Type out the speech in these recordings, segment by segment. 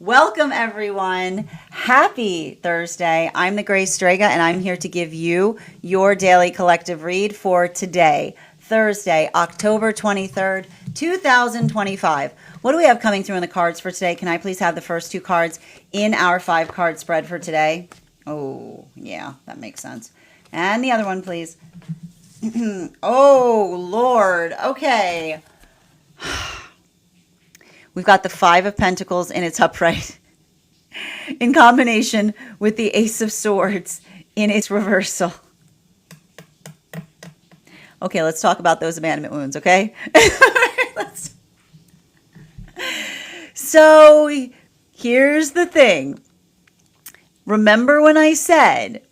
Welcome, everyone. Happy Thursday. I'm the Grace Strega, and I'm here to give you your daily collective read for today, Thursday, October 23rd, 2025. What do we have coming through in the cards for today? Can I please have the first two cards in our 5-card spread for today? Oh, yeah, that makes sense. And the other one, please. Oh, Lord. Okay. We've got the 5 of Pentacles in its upright in combination with the Ace of Swords in its reversal. Okay, let's talk about those abandonment wounds, okay? So here's the thing. Remember when I said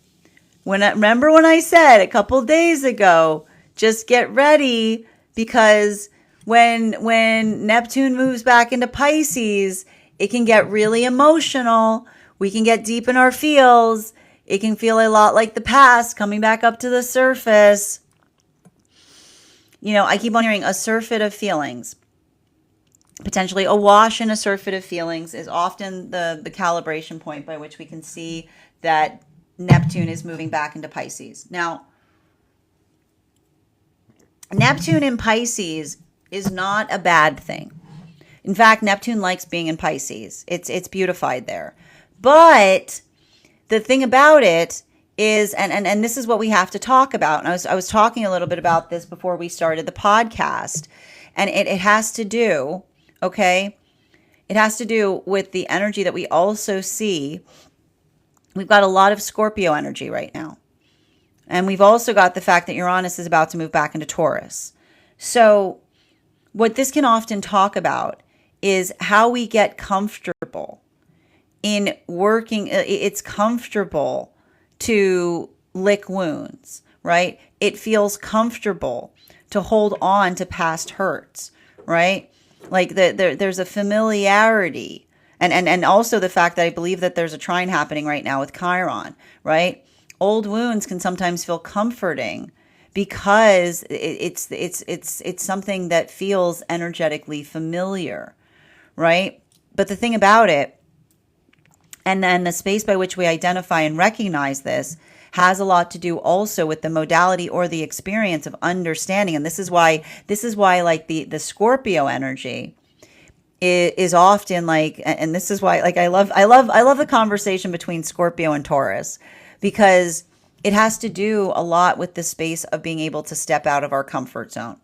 a couple days ago, just get ready because when Neptune moves back into Pisces, it can get really emotional. We can get deep in our feels. It can feel a lot like the past coming back up to the surface. You know, I keep on hearing a surfeit of feelings. Potentially awash in a surfeit of feelings is often the calibration point by which we can see that Neptune is moving back into Pisces. Now, Neptune in Pisces is not a bad thing. In fact, Neptune likes being in Pisces. It's beautified there. But the thing about it is, and this is what we have to talk about. And I was talking a little bit about this before we started the podcast. And it has to do, okay? It has to do with the energy that we also see. We've got a lot of Scorpio energy right now. And we've also got the fact that Uranus is about to move back into Taurus. So what this can often talk about is how we get comfortable in working. It's comfortable to lick wounds, right? It feels comfortable to hold on to past hurts, right? Like there's a familiarity. And also the fact that I believe that there's a trine happening right now with Chiron, right? Old wounds can sometimes feel comforting because it's something that feels energetically familiar, right? But the thing about it, and then the space by which we identify and recognize this has a lot to do also with the modality or the experience of understanding. And this is why like the Scorpio energy is often like, and this is why like I love the conversation between Scorpio and Taurus, because it has to do a lot with the space of being able to step out of our comfort zone,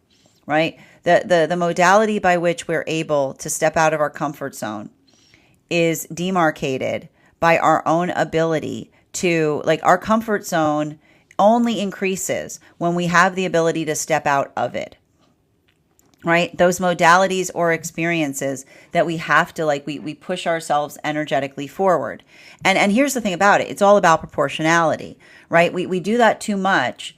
right? The modality by which we're able to step out of our comfort zone is demarcated by our own ability to, like, our comfort zone only increases when we have the ability to step out of it, right? Those modalities or experiences that we have to, like, we push ourselves energetically forward. And here's the thing about it. It's all about proportionality, right? We do that too much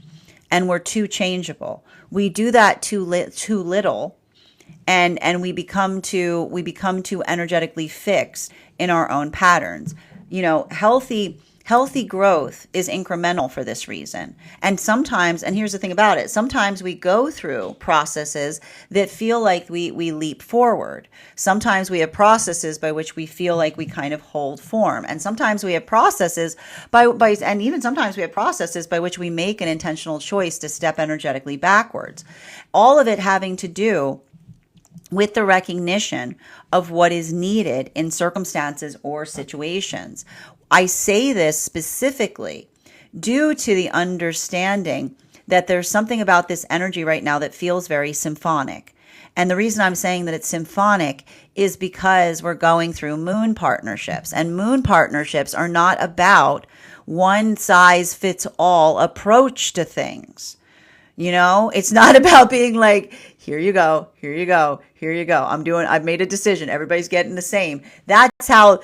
and we're too changeable. We do that too little and we become too energetically fixed in our own patterns. You know, healthy growth is incremental for this reason. And sometimes, and here's the thing about it, sometimes we go through processes that feel like we leap forward. Sometimes we have processes by which we feel like we kind of hold form. And sometimes we have processes and even sometimes we have processes by which we make an intentional choice to step energetically backwards. All of it having to do with the recognition of what is needed in circumstances or situations. I say this specifically due to the understanding that there's something about this energy right now that feels very symphonic. And the reason I'm saying that it's symphonic is because we're going through moon partnerships. And moon partnerships are not about one size fits all approach to things. You know, it's not about being like, here you go, here you go, here you go. I've made a decision. Everybody's getting the same. That's how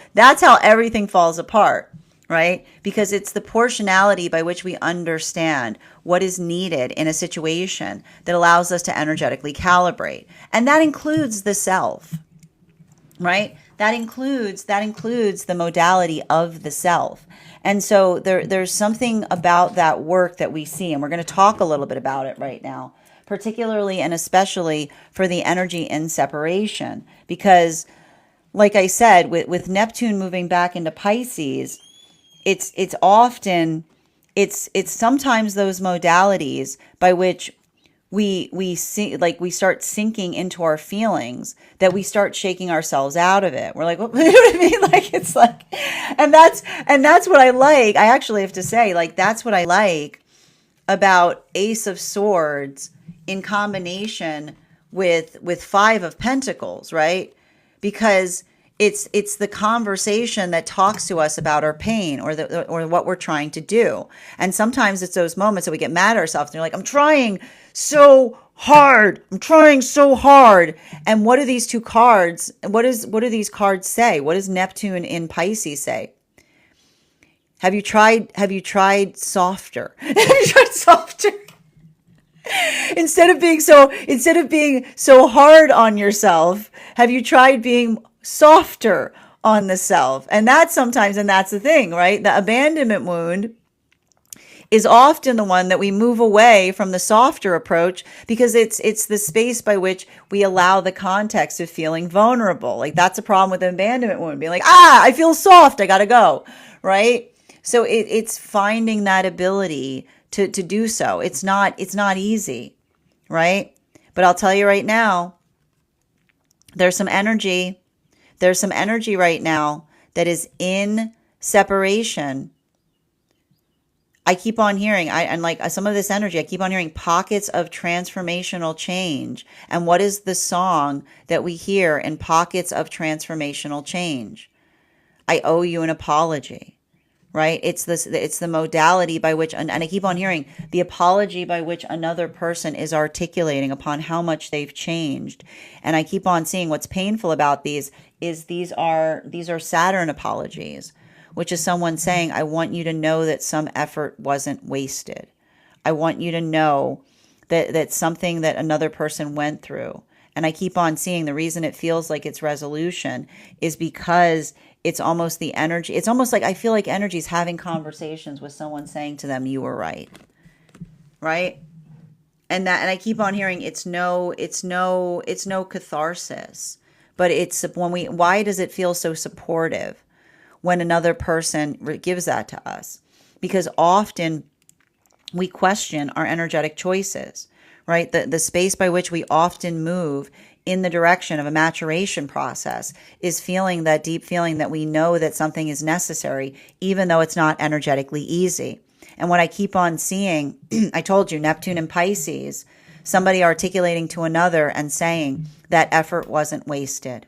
everything falls apart, right? Because it's the portionality by which we understand what is needed in a situation that allows us to energetically calibrate. And that includes the self, right? That includes the modality of the self. And so there's something about that work that we see, and we're going to talk a little bit about it right now, particularly and especially for the energy in separation, because like I said, with Neptune moving back into Pisces, it's often it's sometimes those modalities by which we see, like, we start sinking into our feelings, that we start shaking ourselves out of it. We're like, what, you know what I mean? Like, it's like, and that's what I like. I actually have to say, like, that's what I like about Ace of Swords in combination with Five of Pentacles, right? Because it's the conversation that talks to us about our pain or what we're trying to do. And sometimes it's those moments that we get mad at ourselves and you're like, I'm trying so hard. I'm trying so hard. And what do these two cards, what do these cards say? What does Neptune in Pisces say? Have you tried softer? Have you tried softer? Instead of being so hard on yourself, have you tried being softer on the self? And that's the thing, right? The abandonment wound is often the one that we move away from the softer approach, because it's the space by which we allow the context of feeling vulnerable. Like, that's a problem with an abandonment wound, being like, I feel soft, I gotta go, right? So it's finding that ability to do so. It's not easy, right? But I'll tell you right now, there's some energy right now that is in separation. I keep on hearing, and like some of this energy, I keep on hearing pockets of transformational change. And what is the song that we hear in pockets of transformational change? I owe you an apology. Right? It's the modality by which, and I keep on hearing the apology by which another person is articulating upon how much they've changed. And I keep on seeing what's painful about these are Saturn apologies, which is someone saying, I want you to know that some effort wasn't wasted. I want you to know that something that another person went through. And I keep on seeing the reason it feels like it's resolution is because it's almost the energy. It's almost like I feel like energy is having conversations with someone saying to them, you were right. Right? And I keep on hearing it's no catharsis, but it's why does it feel so supportive when another person gives that to us? Because often we question our energetic choices, right? The space by which we often move in the direction of a maturation process is feeling that deep feeling that we know that something is necessary, even though it's not energetically easy. And what I keep on seeing, I told you, Neptune and Pisces, somebody articulating to another and saying that effort wasn't wasted,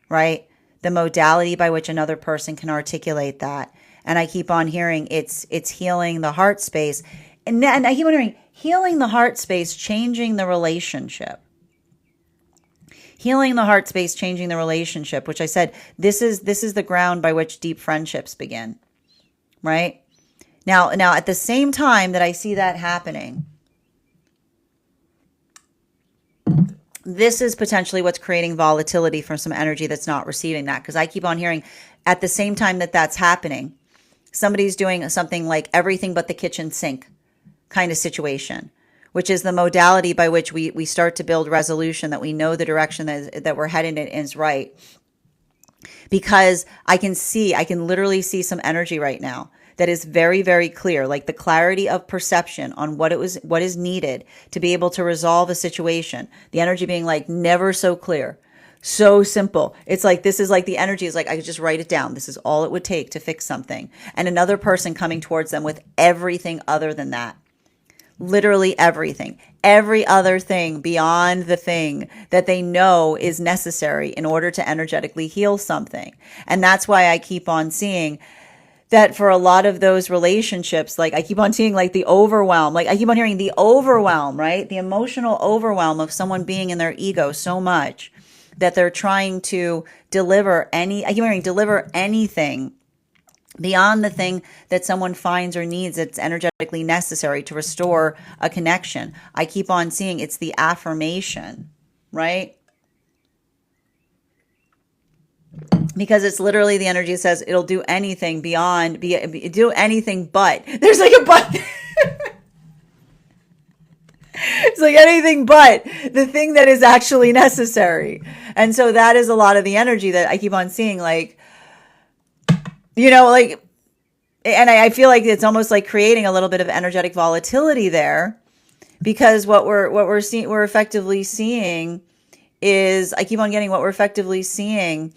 right? The modality by which another person can articulate that. And I keep on hearing it's healing the heart space. And I keep on hearing healing the heart space, changing the relationship. Healing the heart space, changing the relationship, which I said, this is the ground by which deep friendships begin, right? Now at the same time that I see that happening, this is potentially what's creating volatility from some energy that's not receiving that. Because I keep on hearing at the same time that that's happening, somebody's doing something like everything but the kitchen sink kind of situation, which is the modality by which we start to build resolution, that we know the direction that we're heading in is right. Because I can literally see some energy right now that is very, very clear, like the clarity of perception on what is needed to be able to resolve a situation. The energy being like never so clear, so simple. It's like, this is like the energy is like, I could just write it down. This is all it would take to fix something. And another person coming towards them with everything other than that. Literally everything, every other thing beyond the thing that they know is necessary in order to energetically heal something. And that's why I keep on seeing that for a lot of those relationships, like I keep on seeing like the overwhelm, like I keep on hearing the overwhelm, right? The emotional overwhelm of someone being in their ego so much that they're trying to deliver anything beyond the thing that someone finds or needs that's energetically necessary to restore a connection. I keep on seeing it's the affirmation, right? Because it's literally the energy that says it'll do anything do anything but. There's like a but. It's like anything but the thing that is actually necessary. And so that is a lot of the energy that I keep on seeing, like, like, and I feel like it's almost like creating a little bit of energetic volatility there, because what we're effectively seeing is, I keep on getting, what we're effectively seeing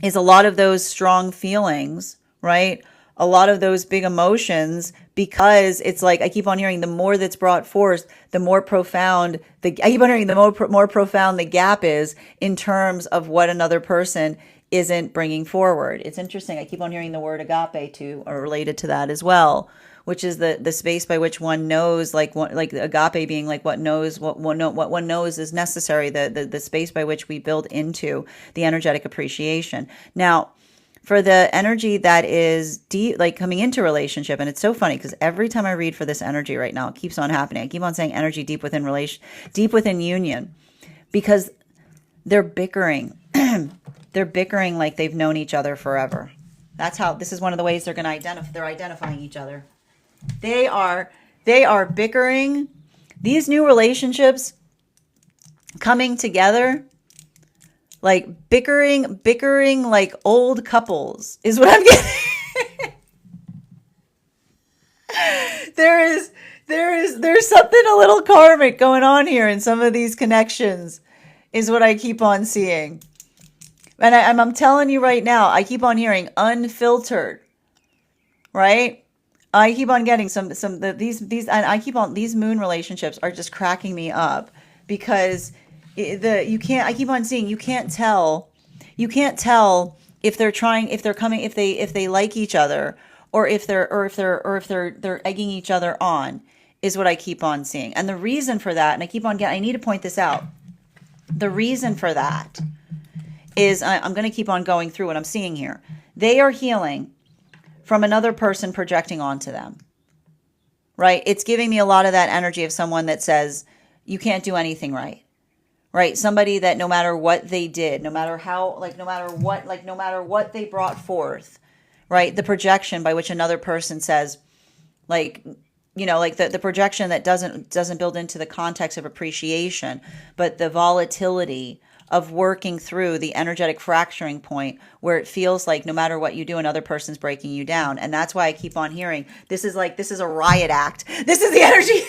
is a lot of those strong feelings, right? A lot of those big emotions, because it's like, I keep on hearing, the more that's brought forth, the more profound I keep on hearing, the more profound the gap is in terms of what another person isn't bringing forward. It's interesting. I keep on hearing the word agape too, or related to that as well, which is the space by which one knows, like agape being like what one knows is necessary, the space by which we build into the energetic appreciation. Now, for the energy that is deep, like coming into relationship, and it's so funny because every time I read for this energy right now, it keeps on happening. I keep on saying energy deep within deep within union, because they're bickering. They're bickering like they've known each other forever. This is one of the ways they're going to identify. They're identifying each other. They are bickering. These new relationships coming together, like bickering like old couples is what I'm getting. There's something a little karmic going on here in some of these connections, is what I keep on seeing. And I'm telling you right now, I keep on hearing unfiltered, right? I keep on getting these moon relationships are just cracking me up, because I keep on seeing, you can't tell if they like each other, or if they're egging each other on, is what I keep on seeing. And the reason for that, and I need to point this out. The reason for that is, I'm going to keep on going through what I'm seeing here. They are healing from another person projecting onto them, right? It's giving me a lot of that energy of someone that says, you can't do anything right, right? Somebody that no matter what they did, no matter what they brought forth, right? The projection by which another person says, like, the projection that doesn't build into the context of appreciation, but the volatility of working through the energetic fracturing point, where it feels like no matter what you do, another person's breaking you down. And that's why I keep on hearing, this is a riot act. This is the energy.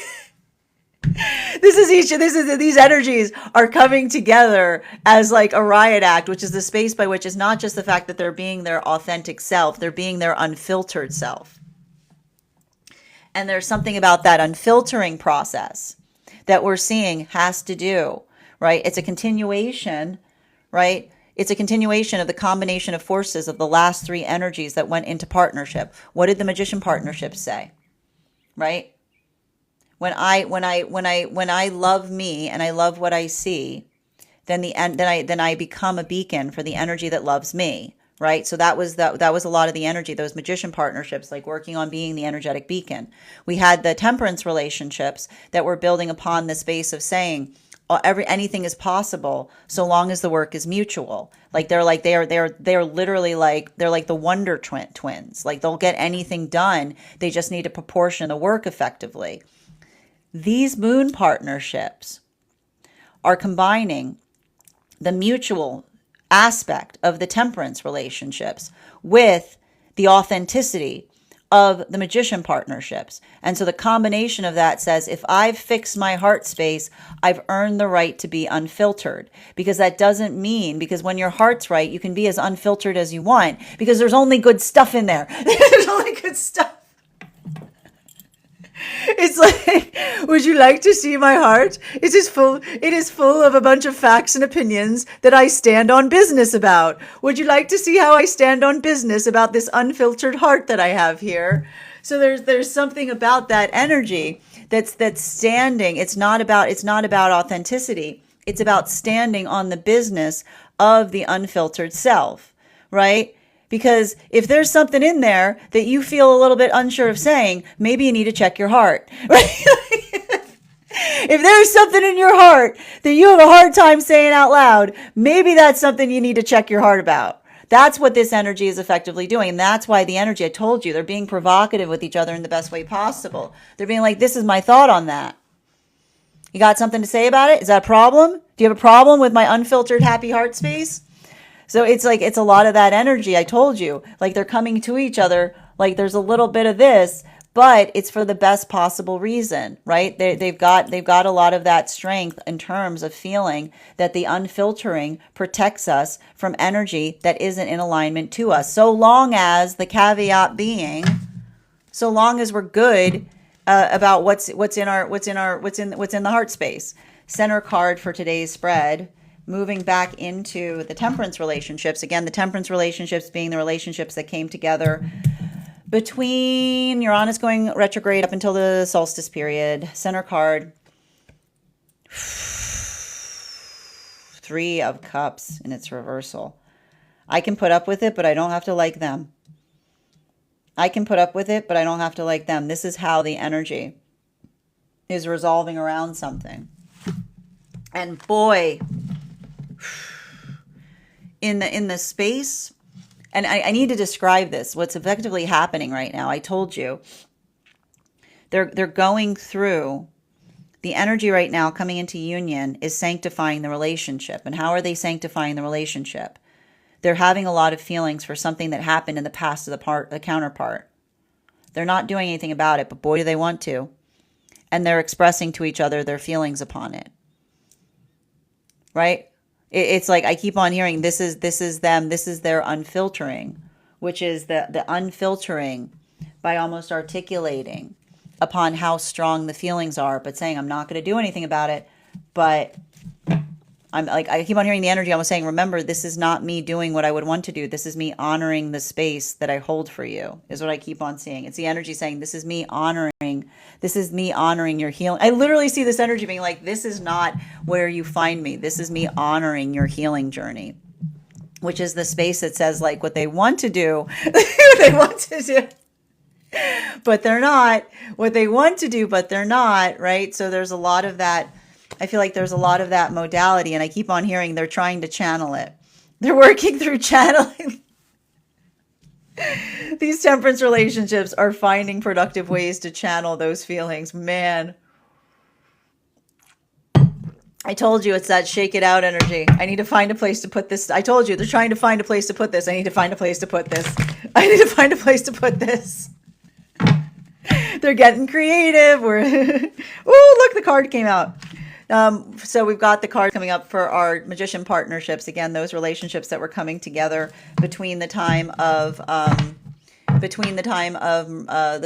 These energies are coming together as like a riot act, which is the space by which is not just the fact that they're being their authentic self, they're being their unfiltered self. And there's something about that unfiltering process that we're seeing has to do, right? It's a continuation, right? It's a continuation of the combination of forces of the last three energies that went into partnership. What did the magician partnership say? Right? When I love me and I love what I see, then I become a beacon for the energy that loves me. Right? So that was a lot of the energy, those magician partnerships, like working on being the energetic beacon. We had the temperance relationships that were building upon the space of saying, anything is possible so long as the work is mutual. Like they're literally like, they're like the Wonder Twins. Like they'll get anything done. They just need to proportion the work effectively. These moon partnerships are combining the mutual aspect of the temperance relationships with the authenticity of the magician partnerships. And so the combination of that says, if I've fixed my heart space, I've earned the right to be unfiltered. Because that doesn't mean, because when your heart's right, you can be as unfiltered as you want, because there's only good stuff in there. There's only good stuff. It's like, would you like to see my heart? It is full of a bunch of facts and opinions that I stand on business about. Would you like to see how I stand on business about this unfiltered heart that I have here? So there's something about that energy that's standing. It's not about authenticity. It's about standing on the business of the unfiltered self, right? Because if there's something in there that you feel a little bit unsure of saying, maybe you need to check your heart, right? If there's something in your heart that you have a hard time saying out loud, maybe that's something you need to check your heart about. That's what this energy is effectively doing. And that's why the energy, I told you, they're being provocative with each other in the best way possible. They're being like, this is my thought on that. You got something to say about it? Is that a problem? Do you have a problem with my unfiltered happy heart space? So it's like, it's a lot of that energy. I told you, like they're coming to each other. Like there's a little bit of this, but it's for the best possible reason, right? They've got a lot of that strength in terms of feeling that the unfiltering protects us from energy that isn't in alignment to us. So long as the caveat being, so long as we're good about what's in the heart space. Center card for today's spread. Moving back into the temperance relationships. Again, the temperance relationships being the relationships that came together between Uranus going retrograde up until the solstice period. Center card. 3 of Cups in its reversal. I can put up with it, but I don't have to like them. I can put up with it, but I don't have to like them. This is how the energy is resolving around something. And boy, in the space, and I need to describe this, what's effectively happening right now. I told you, they're going through the energy right now coming into union is sanctifying the relationship. And how are they sanctifying the relationship? They're having a lot of feelings for something that happened in the past to the counterpart. They're not doing anything about it, but boy, do they want to. And they're expressing to each other their feelings upon it. Right? It's like I keep on hearing this is them, this is their unfiltering, which is the unfiltering by almost articulating upon how strong the feelings are, but saying I'm not going to do anything about it. But I'm like, I keep on hearing the energy. I was saying, remember, this is not me doing what I would want to do. This is me honoring the space that I hold for you, is what I keep on seeing. It's the energy saying, this is me honoring your healing. I literally see this energy being like, this is not where you find me. This is me honoring your healing journey, which is the space that says like what they want to do, but they're not. What they want to do, but they're not, right? So there's a lot of that. I feel like there's a lot of that modality, and I keep on hearing they're trying to channel it. They're working through channeling. These temperance relationships are finding productive ways to channel those feelings. Man, I told you it's that shake it out energy. I need to find a place to put this. I told you they're trying to find a place to put this. I need to find a place to put this. I need to find a place to put this. They're getting creative. Ooh, look, the card came out. So we've got the card coming up for our magician partnerships. Again, those relationships that were coming together between the time of the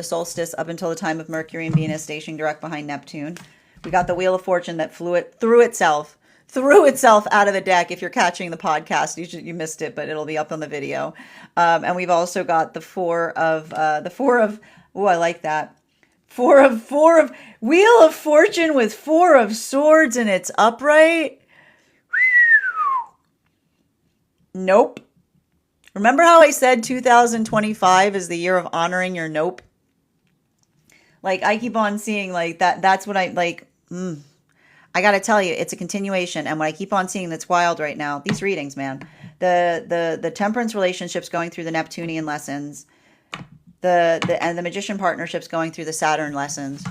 solstice up until the time of Mercury and Venus stationing direct behind Neptune. We got the Wheel of Fortune that threw itself out of the deck. If you're catching the podcast, you missed it, but it'll be up on the video. And we've also got the four of. Oh, I like that. Four of Wheel of Fortune with 4 of Swords and it's upright. Nope. Remember how I said 2025 is the year of honoring your nope? Like I keep on seeing like that. That's what I like. I got to tell you, it's a continuation. And what I keep on seeing that's wild right now, these readings, man, the temperance relationships going through the Neptunian lessons, and the magician partnerships going through the Saturn lessons.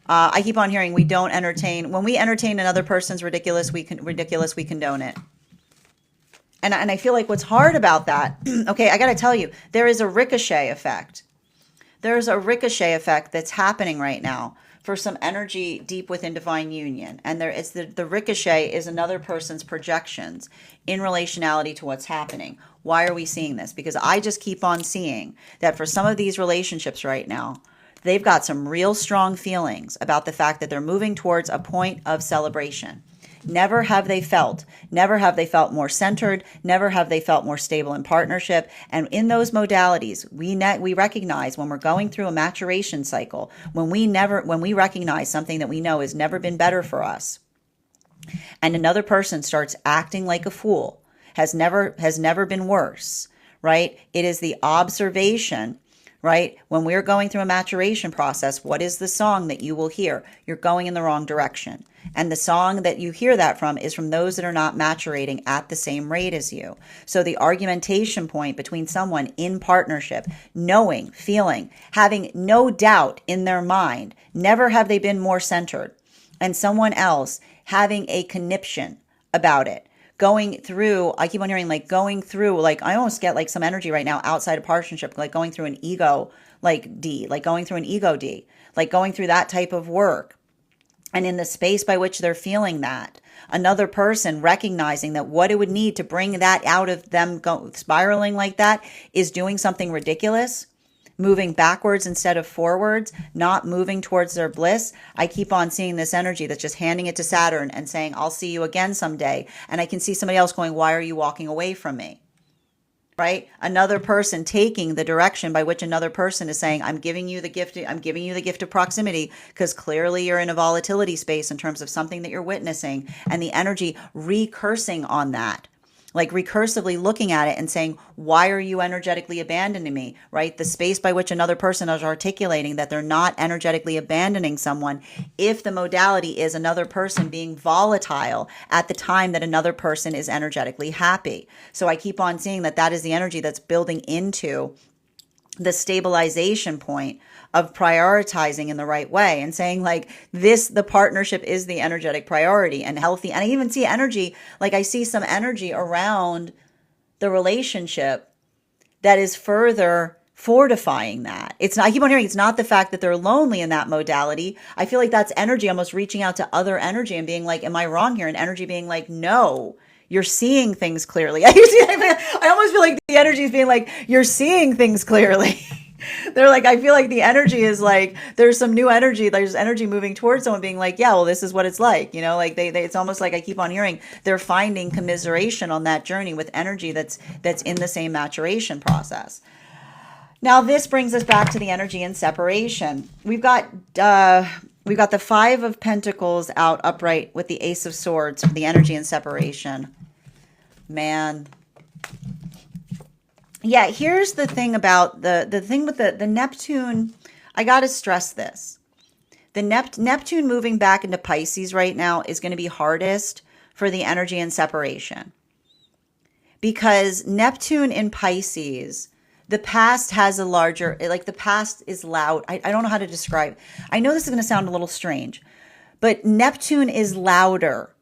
I keep on hearing when we entertain another person's ridiculous, we condone it. And I feel like what's hard about that, okay, I got to tell you, there is a ricochet effect. There's a ricochet effect that's happening right now for some energy deep within divine union. And it's the ricochet is another person's projections in relationality to what's happening. Why are we seeing this? Because I just keep on seeing that for some of these relationships right now, they've got some real strong feelings about the fact that they're moving towards a point of celebration. Never have they felt more centered. Never have they felt more stable in partnership. And in those modalities, we recognize when we're going through a maturation cycle, when we recognize something that we know has never been better for us, and another person starts acting like a fool, has never been worse, right? It is the observation. Right? When we're going through a maturation process, what is the song that you will hear? You're going in the wrong direction. And the song that you hear that from is from those that are not maturating at the same rate as you. So the argumentation point between someone in partnership, knowing, feeling, having no doubt in their mind, never have they been more centered. and someone else having a conniption about it, going through, I keep on hearing like going through, like I almost get like some energy right now outside of partnership, like going through an ego, like like going through an ego D, like going through that type of work. And in the space by which they're feeling that, another person recognizing that what it would need to bring that out of them spiraling like that is doing something ridiculous, moving backwards instead of forwards, not moving towards their bliss. I keep on seeing this energy that's just handing it to Saturn and saying, I'll see you again someday. And I can see somebody else going, why are you walking away from me? Right? Another person taking the direction by which another person is saying, I'm giving you the gift of proximity, because clearly you're in a volatility space in terms of something that you're witnessing, and the energy recursing on that. Like recursively looking at it and saying, why are you energetically abandoning me, right? The space by which another person is articulating that they're not energetically abandoning someone if the modality is another person being volatile at the time that another person is energetically happy. So I keep on seeing that that is the energy that's building into the stabilization point of prioritizing in the right way and saying like this, the partnership is the energetic priority and healthy. And I even see energy, like I see some energy around the relationship that is further fortifying that. It's not, I keep on hearing, it's not the fact that they're lonely in that modality. I feel like that's energy almost reaching out to other energy and being like, am I wrong here? And energy being like, no, you're seeing things clearly. I almost feel like the energy is being like, you're seeing things clearly. They're like, I feel like the energy is like, there's some new energy. There's energy moving towards someone being like, yeah, well, this is what it's like. You know, like they it's almost like I keep on hearing they're finding commiseration on that journey with energy that's in the same maturation process. Now, this brings us back to the energy and separation. We've got the Five of Pentacles out upright with the Ace of Swords, the energy and separation. Man. Yeah, here's the thing about the thing with the Neptune. I got to stress this. The Neptune moving back into Pisces right now is going to be hardest for the energy and separation. Because Neptune in Pisces, the past has a larger, like the past is loud. I don't know how to describe. I know this is going to sound a little strange, but Neptune is louder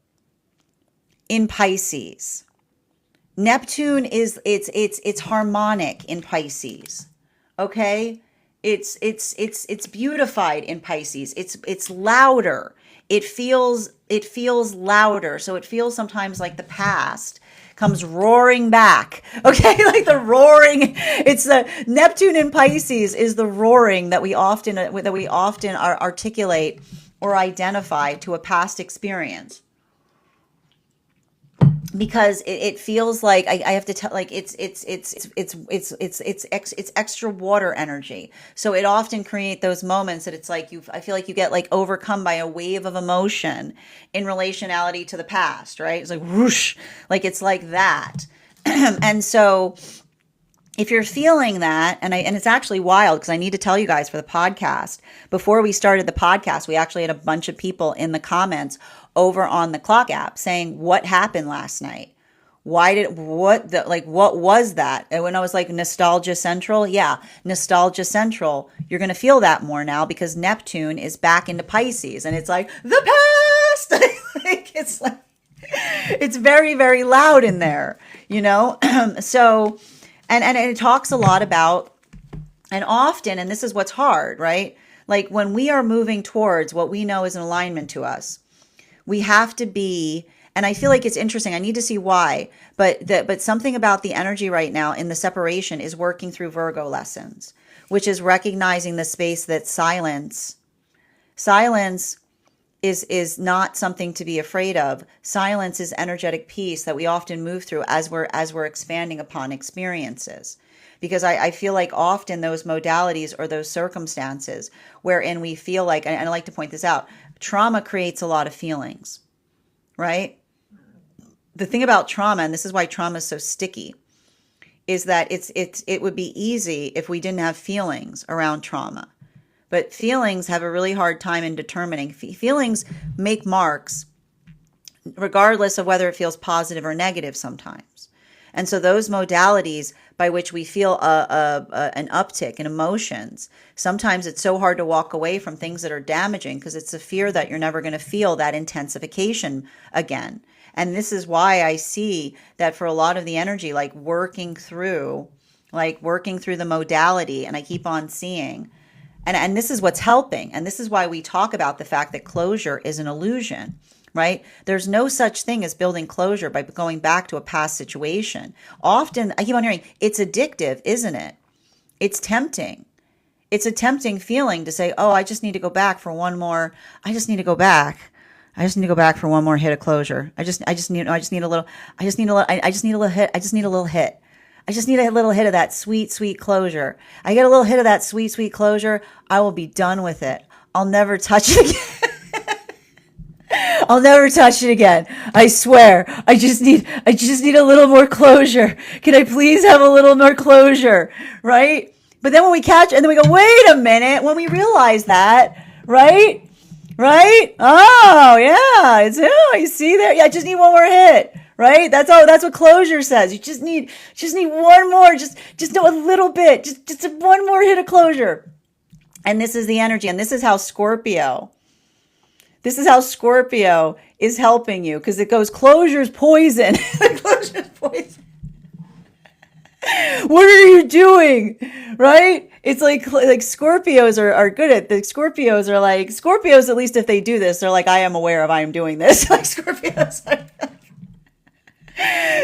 in Pisces. Neptune is it's harmonic in Pisces. Okay? It's beautified in Pisces. It's louder. It feels louder. So it feels sometimes like the past comes roaring back. Okay? Like the roaring, it's the Neptune in Pisces is the roaring that we often articulate or identify to a past experience. Because it feels like I have to tell, like it's extra water energy. So it often creates those moments that it's like I feel like you get like overcome by a wave of emotion in relationality to the past, right? It's like whoosh, like it's like that. And so if you're feeling that, and it's actually wild because I need to tell you guys for the podcast, before we started the podcast, we actually had a bunch of people in the comments over on the Clock app saying, what happened last night? What was that? And when I was like, Nostalgia Central, yeah, Nostalgia Central, you're going to feel that more now because Neptune is back into Pisces and it's like, the past! It's very, very loud in there, you know? So, and it talks a lot about, and often, and this is what's hard, right? Like when we are moving towards what we know is an alignment to us, we have to be, and I feel like it's interesting. I need to see why, but something about the energy right now in the separation is working through Virgo lessons, which is recognizing the space that silence is not something to be afraid of. Silence is energetic peace that we often move through as we're expanding upon experiences. Because I feel like often those modalities or those circumstances wherein we feel like, and I like to point this out, trauma creates a lot of feelings, right? The thing about trauma, and this is why trauma is so sticky, is that it would be easy if we didn't have feelings around trauma. But feelings have a really hard time in determining. Feelings make marks regardless of whether it feels positive or negative sometimes. And so those modalities by which we feel an uptick in emotions, sometimes it's so hard to walk away from things that are damaging because it's a fear that you're never going to feel that intensification again. And this is why I see that for a lot of the energy, like working through the modality, and I keep on seeing, and this is what's helping. And this is why we talk about the fact that closure is an illusion, right? There's no such thing as building closure by going back to a past situation. Often, I keep on hearing, it's addictive, isn't it? It's tempting. It's a tempting feeling to say, oh, I just need to go back for one more. I just need to go back. I just need to go back for one more hit of closure. I just need a little hit. I just need a little hit. I just need a little hit of that sweet, sweet closure. I get a little hit of that sweet, sweet closure, I will be done with it. I'll never touch it again. I'll never touch it again. I swear. I just need a little more closure. Can I please have a little more closure? Right? But then when we catch, and then we go, wait a minute, when we realize that, right? Right? Oh, yeah. You see there? Yeah, I just need one more hit. Right? That's what closure says. You just need one more, just know a little bit, just one more hit of closure. And this is the energy, and this is how Scorpio is helping you, because it goes, closure's poison. Closure's poison. What are you doing? Right? It's like Scorpios are good at the Scorpios are like, Scorpios, at least if they do this, they're like, I am aware of I am doing this. Like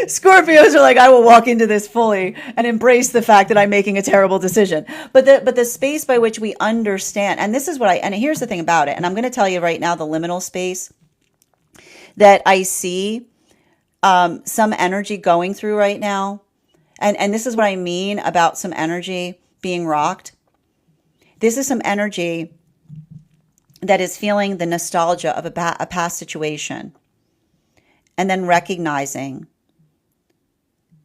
Scorpios are like, I will walk into this fully and embrace the fact that I'm making a terrible decision. But the space by which we understand, and this is what and here's the thing about it, and I'm going to tell you right now, the liminal space that I see some energy going through right now, and this is what I mean about some energy being rocked. This is some energy that is feeling the nostalgia of a past situation, and then recognizing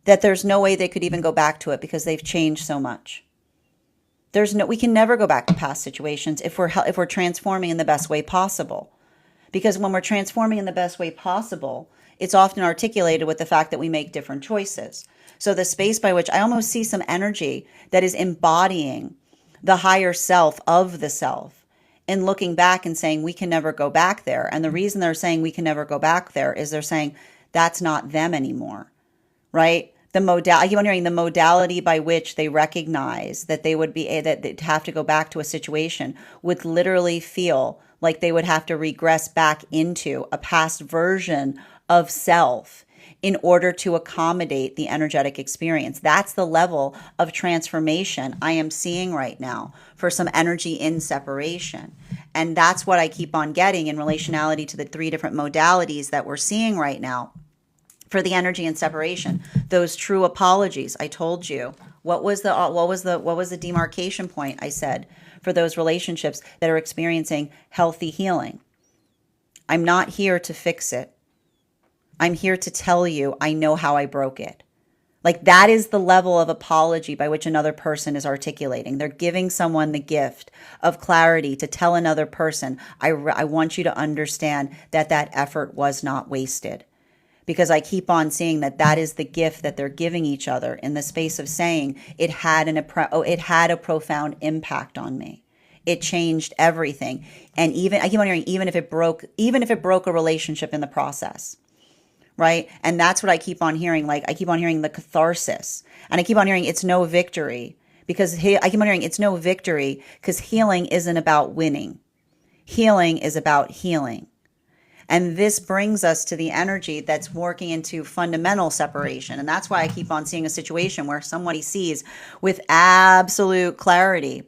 that there's no way they could even go back to it because they've changed so much. We can never go back to past situations if we're transforming in the best way possible. Because when we're transforming in the best way possible, it's often articulated with the fact that we make different choices. So the space by which I almost see some energy that is embodying the higher self of the self, and looking back and saying, we can never go back there. And the reason they're saying we can never go back there is they're saying that's not them anymore, right? I keep on hearing the modality by which they recognize that they would be, that they'd have to go back to a situation would literally feel like they would have to regress back into a past version of self in order to accommodate the energetic experience. That's the level of transformation I am seeing right now for some energy in separation. And that's what I keep on getting in relationality to the three different modalities that we're seeing right now for the energy in separation. Those true apologies, I told you. What was the demarcation point, I said, for those relationships that are experiencing healthy healing? I'm not here to fix it. I'm here to tell you I know how I broke it. Like, that is the level of apology by which another person is articulating. They're giving someone the gift of clarity to tell another person, I want you to understand that effort was not wasted. Because I keep on seeing that is the gift that they're giving each other in the space of saying it had a profound impact on me. It changed everything. And I keep on hearing, even if it broke a relationship in the process. Right? And that's what I keep on hearing. Like, I keep on hearing the catharsis, and I keep on hearing it's no victory, because I keep on hearing it's no victory because healing isn't about winning. Healing is about healing. And this brings us to the energy that's working into fundamental separation. And that's why I keep on seeing a situation where somebody sees with absolute clarity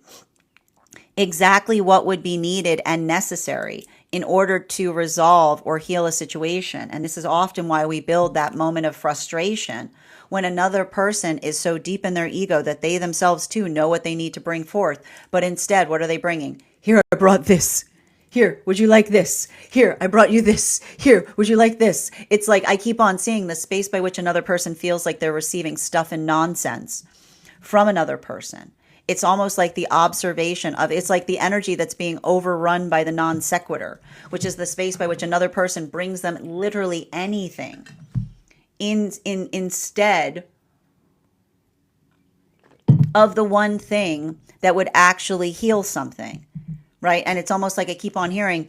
exactly what would be needed and necessary in order to resolve or heal a situation. And this is often why we build that moment of frustration when another person is so deep in their ego that they themselves too know what they need to bring forth. But instead, what are they bringing? Here, I brought this. Here, would you like this? Here, I brought you this. Here, would you like this? It's like I keep on seeing the space by which another person feels like they're receiving stuff and nonsense from another person. It's almost like the observation of, it's like the energy that's being overrun by the non sequitur, which is the space by which another person brings them literally anything instead of the one thing that would actually heal something, right? And it's almost like I keep on hearing,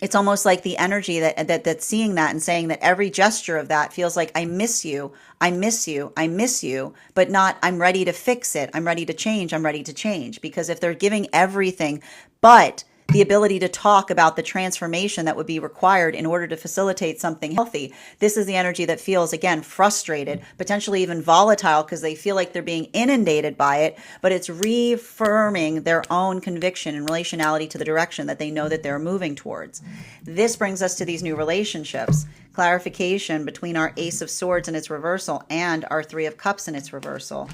it's almost like the energy that's seeing that and saying that every gesture of that feels like I miss you, I miss you, I miss you, but not I'm ready to fix it, I'm ready to change, I'm ready to change. Because if they're giving everything but the ability to talk about the transformation that would be required in order to facilitate something healthy, this is the energy that feels, again, frustrated, potentially even volatile, because they feel like they're being inundated by it, but it's reaffirming their own conviction in relationality to the direction that they know that they're moving towards. This brings us to these new relationships. Clarification between our Ace of Swords in its reversal and our Three of Cups in its reversal.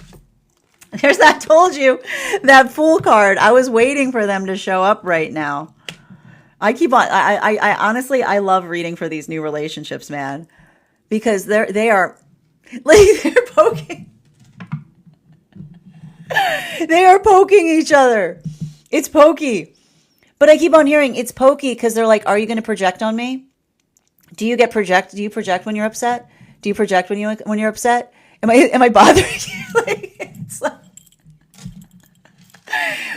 There's that, told you, that Fool card. I was waiting for them to show up right now. I keep on, I honestly, I love reading for these new relationships, man, because they are, like, they're poking. They are poking each other. It's pokey. But I keep on hearing it's pokey because they're like, are you going to project on me? Do you project when you're upset? Do you project when you're upset? Am I bothering you? Like,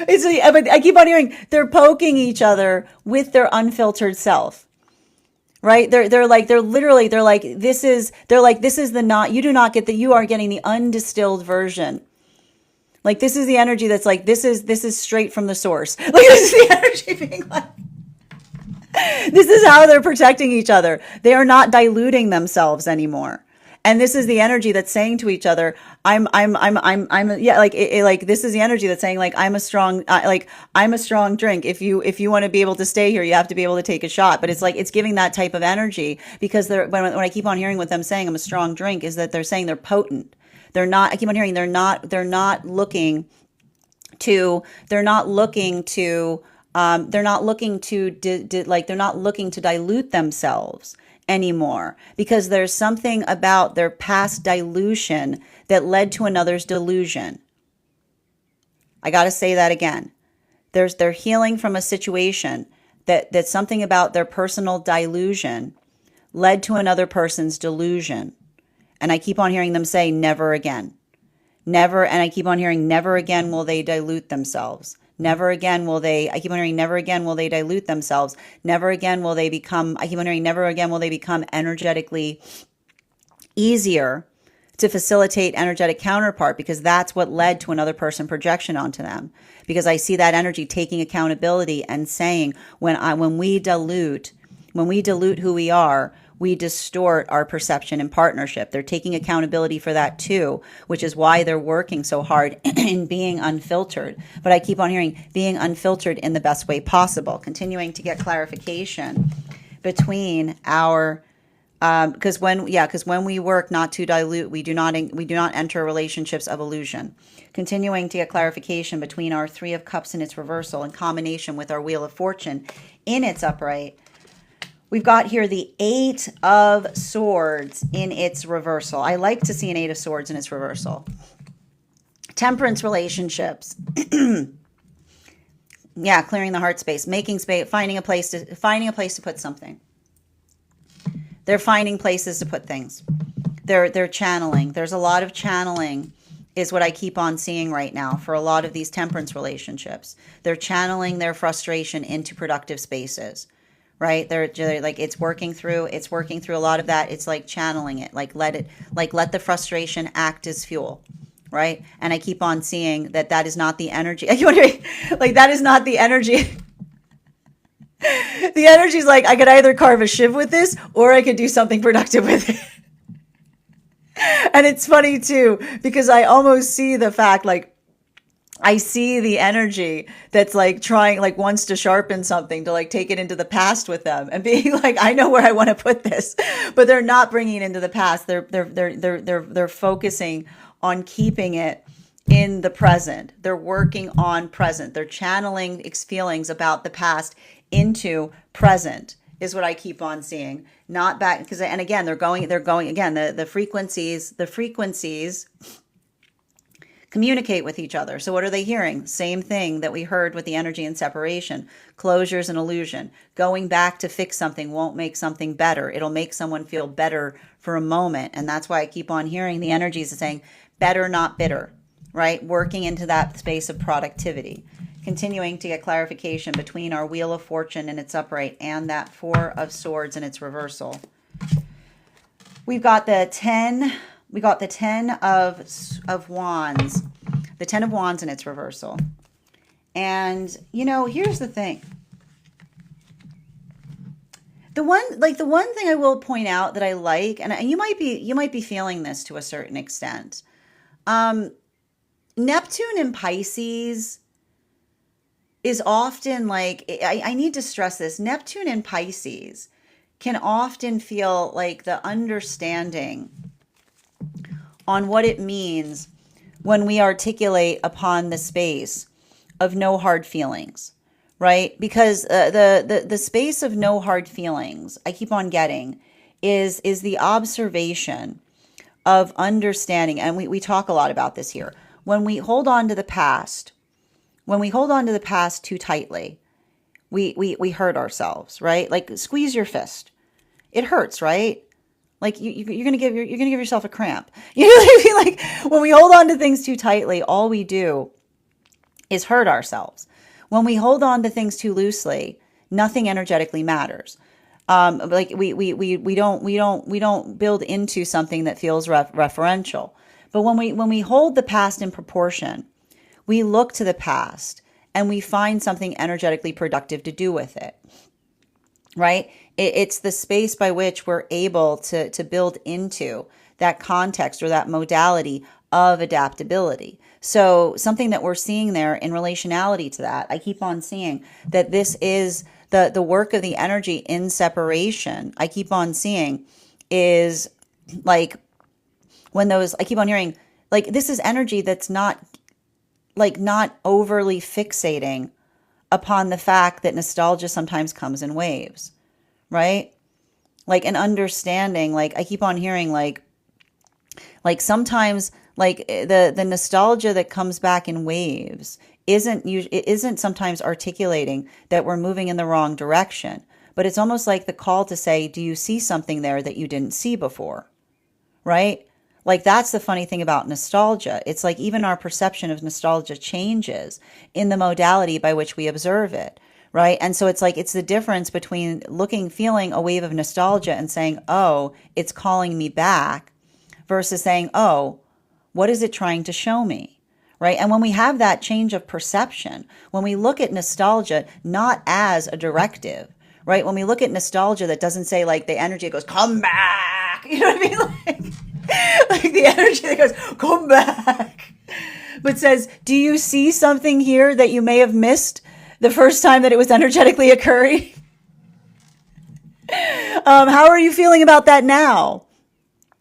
but I keep on hearing they're poking each other with their unfiltered self, right? They're like this is the not, you do not get that, you are getting the undistilled version. Like, this is the energy that's like, this is straight from the source. Like, this is the energy being like, this is how they're protecting each other. They are not diluting themselves anymore. And this is the energy that's saying to each other, yeah, like this is the energy that's saying, like, I'm a strong drink. If you want to be able to stay here, you have to be able to take a shot. But it's like, it's giving that type of energy, because when I keep on hearing with them saying I'm a strong drink, is that they're saying they're potent. They're not, I keep on hearing they're not looking to dilute themselves anymore, because there's something about their past dilution that led to another's delusion. I got to say that again. They're healing from a situation that something about their personal dilution led to another person's delusion. And I keep on hearing them say, never again. Never, and I keep on hearing, never again will they dilute themselves. Never again will they, I keep on hearing, never again will they dilute themselves. Never again will they become, I keep on hearing, never again will they become energetically easier to facilitate energetic counterpart, because that's what led to another person projection onto them. Because I see that energy taking accountability and saying, when we dilute who we are, we distort our perception and partnership. They're taking accountability for that too, which is why they're working so hard in being unfiltered. But I keep on hearing being unfiltered in the best way possible, continuing to get clarification between our, because when we work not to dilute, we do not enter relationships of illusion. Continuing to get clarification between our Three of Cups in its reversal in combination with our Wheel of Fortune in its upright. We've got here the Eight of Swords in its reversal. I like to see an Eight of Swords in its reversal. Temperance relationships. Yeah, clearing the heart space, making space, finding a place to put something. They're finding places to put things. They're channeling. There's a lot of channeling is what I keep on seeing right now for a lot of these temperance relationships. They're channeling their frustration into productive spaces. Right? They're like, it's working through a lot of that. It's like channeling it, like let the frustration act as fuel. Right? And I keep on seeing that is not the energy. I'm wondering, like, that is not the energy. The energy is like, I could either carve a shiv with this or I could do something productive with it. And it's funny too, because I almost see the fact, like, I see the energy that's like trying, like, wants to sharpen something to like take it into the past with them and being like, I know where I want to put this, but they're not bringing it into the past. They're focusing on keeping it in the present. They're working on present. They're channeling feelings about the past into present is what I keep on seeing. Not back, because, and again, they're going again, the frequencies communicate with each other. So what are they hearing? Same thing that we heard with the energy and separation. Closure is an illusion. Going back to fix something won't make something better. It'll make someone feel better for a moment. And that's why I keep on hearing the energies of saying better, not bitter, right? Working into that space of productivity. Continuing to get clarification between our Wheel of Fortune in its upright and that Four of Swords in its reversal. We've got the 10 of Wands. The 10 of Wands in its reversal. And, here's the thing. The one thing I will point out that I like, and you might be feeling this to a certain extent. Neptune in Pisces is often I need to stress this. Neptune in Pisces can often feel like the understanding on what it means when we articulate upon the space of no hard feelings, right? Because the space of no hard feelings, I keep on getting, is the observation of understanding, and we talk a lot about this here. When we hold on to the past, too tightly, we hurt ourselves, right? Like squeeze your fist. It hurts, right? Like you're gonna give yourself a cramp. You know what I mean? Like when we hold on to things too tightly, all we do is hurt ourselves. When we hold on to things too loosely, nothing energetically matters. Like we don't build into something that feels referential. But when we hold the past in proportion, we look to the past and we find something energetically productive to do with it, right? It's the space by which we're able to build into that context or that modality of adaptability. So something that we're seeing there in relationality to that, I keep on seeing that this is the work of the energy in separation. I keep on seeing is like when those, I keep on hearing like this is energy that's not overly fixating upon the fact that nostalgia sometimes comes in waves, right? Like an understanding, like I keep on hearing like sometimes like the nostalgia that comes back in waves isn't sometimes articulating that we're moving in the wrong direction, but it's almost like the call to say, do you see something there that you didn't see before, right? Like that's the funny thing about nostalgia. It's like even our perception of nostalgia changes in the modality by which we observe it, right? And so it's like it's the difference between feeling a wave of nostalgia and saying, oh, it's calling me back, versus saying, oh, what is it trying to show me, right? And when we have that change of perception, when we look at nostalgia not as a directive, right? When we look at nostalgia that doesn't say like the energy that goes, come back, you know what I mean? Like the energy that goes, come back, but says, do you see something here that you may have missed the first time that it was energetically occurring? How are you feeling about that now?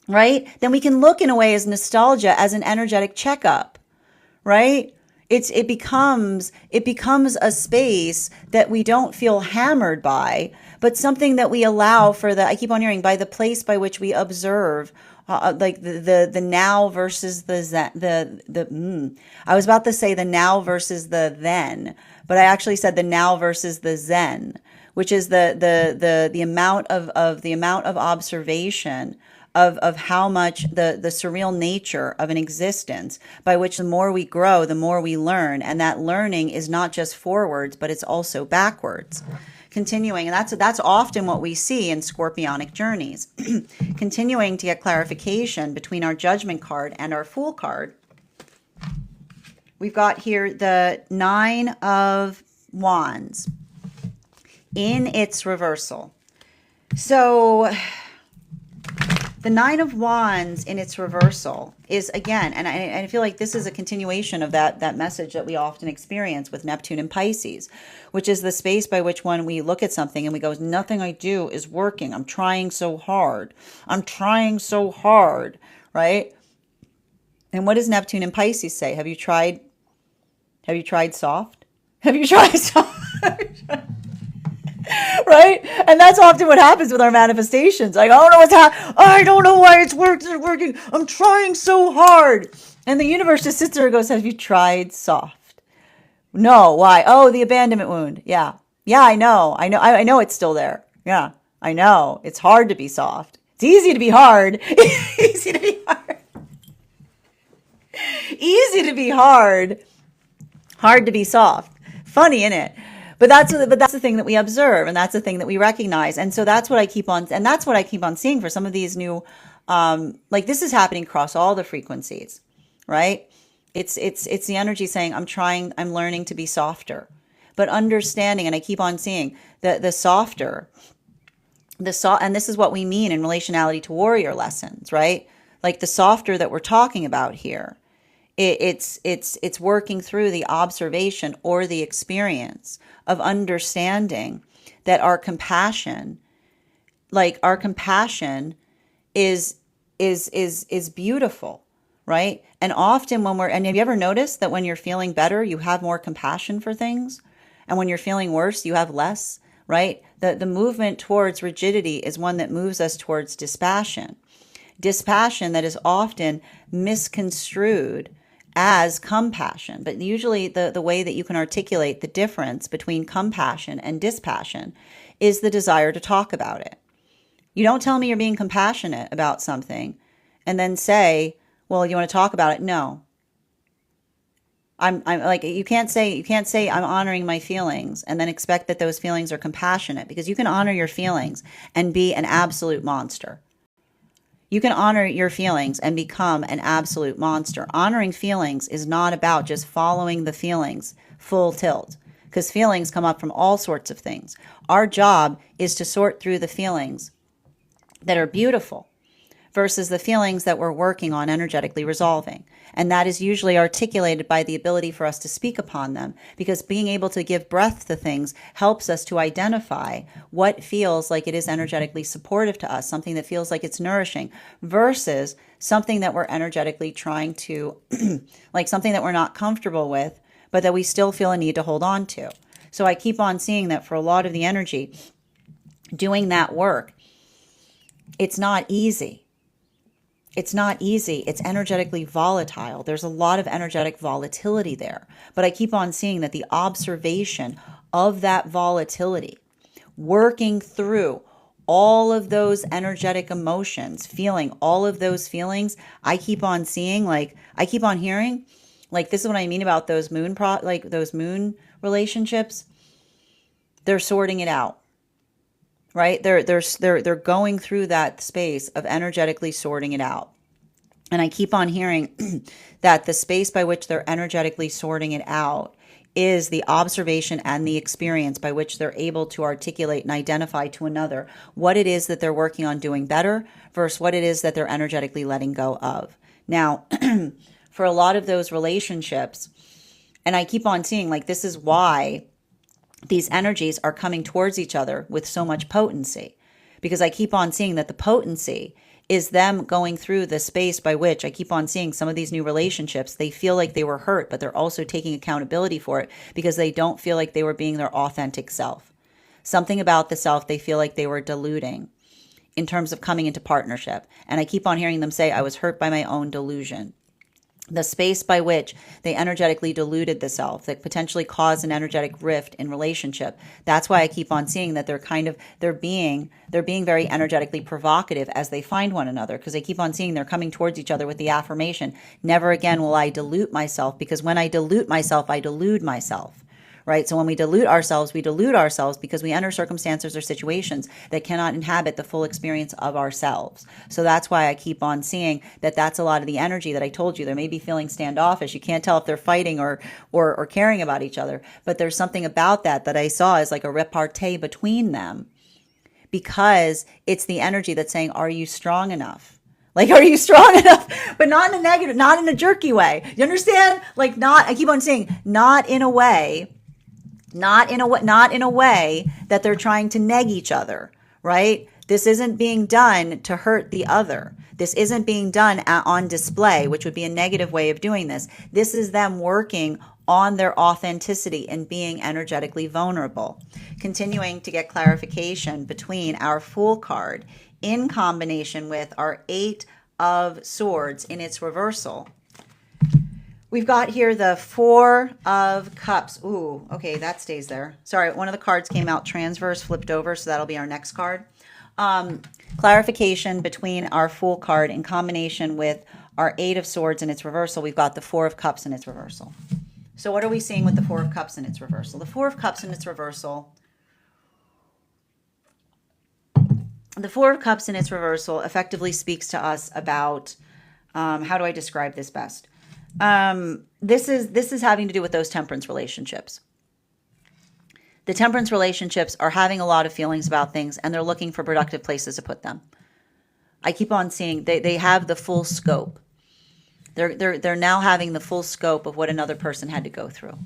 Right? Then we can look in a way as nostalgia as an energetic checkup, right? It becomes a space that we don't feel hammered by, but something that we allow for I keep on hearing, by the place by which we observe, like the now versus I was about to say the now versus the then, but I actually said the now versus the zen, which is the amount of observation of how much the surreal nature of an existence by which the more we grow, the more we learn. And that learning is not just forwards, but it's also backwards. Continuing, and that's often what we see in scorpionic journeys. Continuing to get clarification between our Judgment card and our Fool card. We've got here the 9 of Wands in its reversal. So the 9 of Wands in its reversal is, again, and I feel like this is a continuation of that message that we often experience with Neptune and Pisces, which is the space by which when we look at something and we go, nothing I do is working. I'm trying so hard. Right? And what does Neptune and Pisces say? Have you tried soft? Have you tried soft? Right? And that's often what happens with our manifestations. Like, I don't know what's happening. I don't know why it's working. I'm trying so hard. And the universe just sits there and goes, have you tried soft? No, why? Oh, the abandonment wound. Yeah. Yeah, I know. I know it's still there. Yeah, I know. It's hard to be soft. It's easy to be hard. Easy to be hard. Easy to be hard. Hard to be soft. Funny, isn't it? But that's the thing that we observe, and that's the thing that we recognize. And so that's what I keep on, and that's what I keep on seeing for some of these new, like this is happening across all the frequencies, right? It's the energy saying, I'm learning to be softer, but understanding, and I keep on seeing the softer, and this is what we mean in relationality to warrior lessons, right? Like the softer that we're talking about here. It's working through the observation or the experience of understanding that our compassion is beautiful, right? And often and have you ever noticed that when you're feeling better, you have more compassion for things, and when you're feeling worse, you have less, right? The movement towards rigidity is one that moves us towards dispassion that is often misconstrued as compassion. But usually the way that you can articulate the difference between compassion and dispassion is the desire to talk about it. You don't tell me you're being compassionate about something and then say, well, you want to talk about it? No. I'm like, you can't say I'm honoring my feelings and then expect that those feelings are compassionate, because you can honor your feelings and be an absolute monster. You can honor your feelings and become an absolute monster. Honoring feelings is not about just following the feelings full tilt, because feelings come up from all sorts of things. Our job is to sort through the feelings that are beautiful versus the feelings that we're working on energetically resolving. And that is usually articulated by the ability for us to speak upon them, because being able to give breath to things helps us to identify what feels like it is energetically supportive to us, something that feels like it's nourishing, versus something that we're energetically trying to, like something that we're not comfortable with, but that we still feel a need to hold on to. So I keep on seeing that for a lot of the energy, doing that work, it's not easy. It's not easy. It's energetically volatile. There's a lot of energetic volatility there. But I keep on seeing that the observation of that volatility, working through all of those energetic emotions, feeling all of those feelings, I keep on seeing, I keep on hearing, this is what I mean about those those moon relationships. They're sorting it out. Right? They're going through that space of energetically sorting it out. And I keep on hearing that the space by which they're energetically sorting it out is the observation and the experience by which they're able to articulate and identify to another what it is that they're working on doing better versus what it is that they're energetically letting go of. Now, for a lot of those relationships, and I keep on seeing, this is why these energies are coming towards each other with so much potency, because I keep on seeing that the potency is them going through the space by which I keep on seeing some of these new relationships. They feel like they were hurt, but they're also taking accountability for it because they don't feel like they were being their authentic self. Something about the self they feel like they were diluting in terms of coming into partnership. And I keep on hearing them say, I was hurt by my own delusion. The space by which they energetically diluted the self that potentially caused an energetic rift in relationship. That's why I keep on seeing that they're being very energetically provocative as they find one another, because they keep on seeing they're coming towards each other with the affirmation, never again will I dilute myself, because when I dilute myself, I delude myself. Right? So when we dilute ourselves because we enter circumstances or situations that cannot inhabit the full experience of ourselves. So that's why I keep on seeing that that's a lot of the energy that I told you. They may be feeling standoffish. You can't tell if they're fighting or caring about each other. But there's something about that I saw as like a repartee between them, because it's the energy that's saying, are you strong enough? Are you strong enough? But not in a negative, not in a jerky way. You understand? I keep on saying, not in a way that they're trying to neg each other, right? This isn't being done to hurt the other. This isn't being done on display, which would be a negative way of doing this. This is them working on their authenticity and being energetically vulnerable. Continuing to get clarification between our Fool card in combination with our Eight of Swords in its reversal. We've got here the Four of Cups. Ooh, okay, that stays there. Sorry, one of the cards came out transverse, flipped over, so that'll be our next card. Clarification between our Fool card in combination with our Eight of Swords in its reversal. We've got the Four of Cups in its reversal. So what are we seeing with the Four of Cups in its reversal? The Four of Cups in its reversal. The Four of Cups in its reversal effectively speaks to us about, how do I describe this best? This is having to do with those temperance relationships. The temperance relationships are having a lot of feelings about things, and they're looking for productive places to put them. I keep on seeing they have the full scope. They're now having the full scope of what another person had to go through.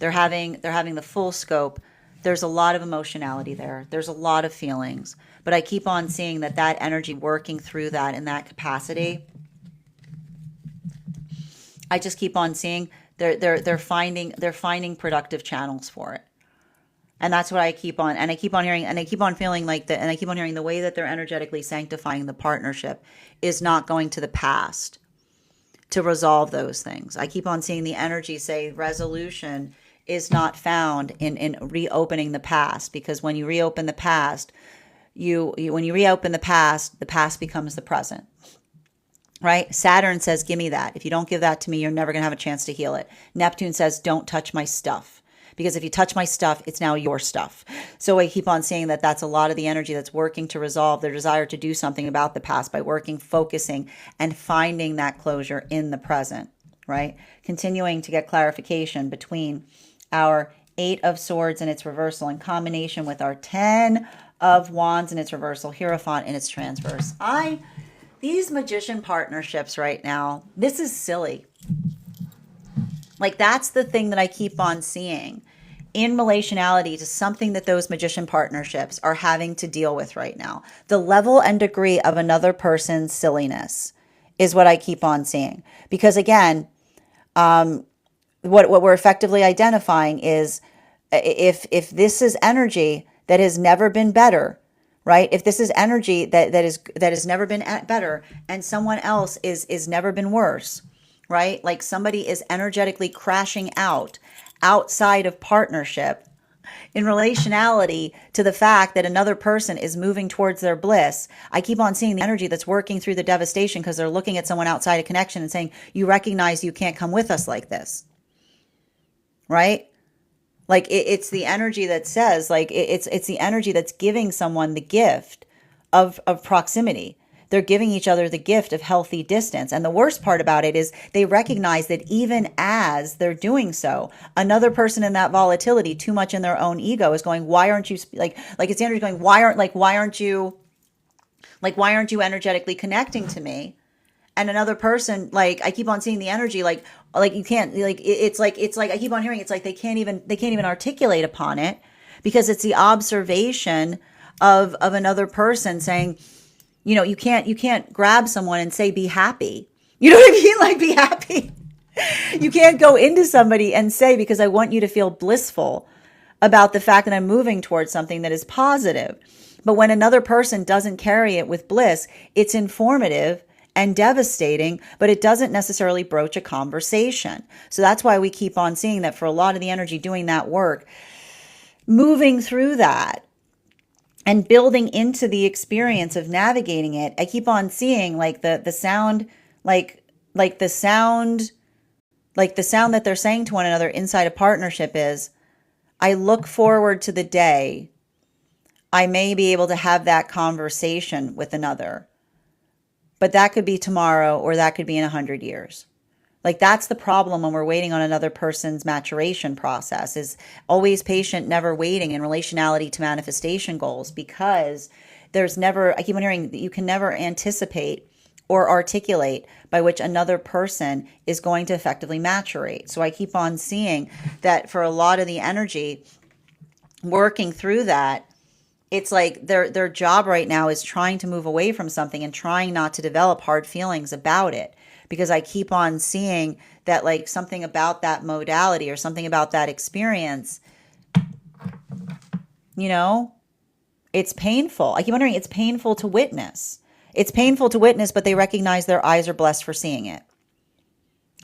They're having the full scope. There's a lot of emotionality there. There's a lot of feelings, but I keep on seeing that energy working through that in that capacity. I just keep on seeing they're finding productive channels for it. And that's what I keep on, and I keep on hearing, and I keep on feeling like that, and I keep on hearing the way that they're energetically sanctifying the partnership is not going to the past to resolve those things. I keep on seeing the energy say resolution is not found in reopening the past, because when you reopen the past, when you reopen the past becomes the present. Right? Saturn says, give me that. If you don't give that to me, you're never going to have a chance to heal it. Neptune says, don't touch my stuff. Because if you touch my stuff, it's now your stuff. So I keep on saying that that's a lot of the energy that's working to resolve their desire to do something about the past by working, focusing, and finding that closure in the present, right? Continuing to get clarification between our Eight of Swords in its reversal in combination with our 10 of Wands in its reversal, Hierophant in its transverse. These magician partnerships right now, this is silly. Like, that's the thing that I keep on seeing in relationality to something that those magician partnerships are having to deal with right now. The level and degree of another person's silliness is what I keep on seeing. Because again, what we're effectively identifying is if this is energy that has never been better, right? If this is energy that has never been better, and someone else is never been worse, right? Like somebody is energetically crashing outside of partnership in relationality to the fact that another person is moving towards their bliss. I keep on seeing the energy that's working through the devastation because they're looking at someone outside of connection and saying, you recognize you can't come with us like this, right? Like it's the energy that says, like it's the energy that's giving someone the gift of proximity. They're giving each other the gift of healthy distance. And the worst part about it is they recognize that even as they're doing so, another person in that volatility, too much in their own ego, is going, why aren't you like it's the energy going, why aren't you energetically connecting to me? And another person, like, I keep on seeing the energy, like you can't, like, it's like I keep on hearing, it's like they can't even articulate upon it, because it's the observation of another person saying, you know, you can't grab someone and say, be happy. You know what I mean? Like, be happy. You can't go into somebody and say, because I want you to feel blissful about the fact that I'm moving towards something that is positive. But when another person doesn't carry it with bliss, it's informative and devastating, but it doesn't necessarily broach a conversation. So that's why we keep on seeing that for a lot of the energy doing that work, moving through that and building into the experience of navigating it. I keep on seeing like the sound, like the sound that they're saying to one another inside a partnership is, I look forward to the day I may be able to have that conversation with another. But that could be tomorrow, or that could be in 100 years. Like, that's the problem when we're waiting on another person's maturation process, is always patient, never waiting in relationality to manifestation goals, because there's never, I keep on hearing that you can never anticipate or articulate by which another person is going to effectively maturate. So I keep on seeing that for a lot of the energy working through that, it's like their job right now is trying to move away from something and trying not to develop hard feelings about it. Because I keep on seeing that, like, something about that modality or something about that experience, you know, it's painful. I keep wondering, it's painful to witness. It's painful to witness, but they recognize their eyes are blessed for seeing it.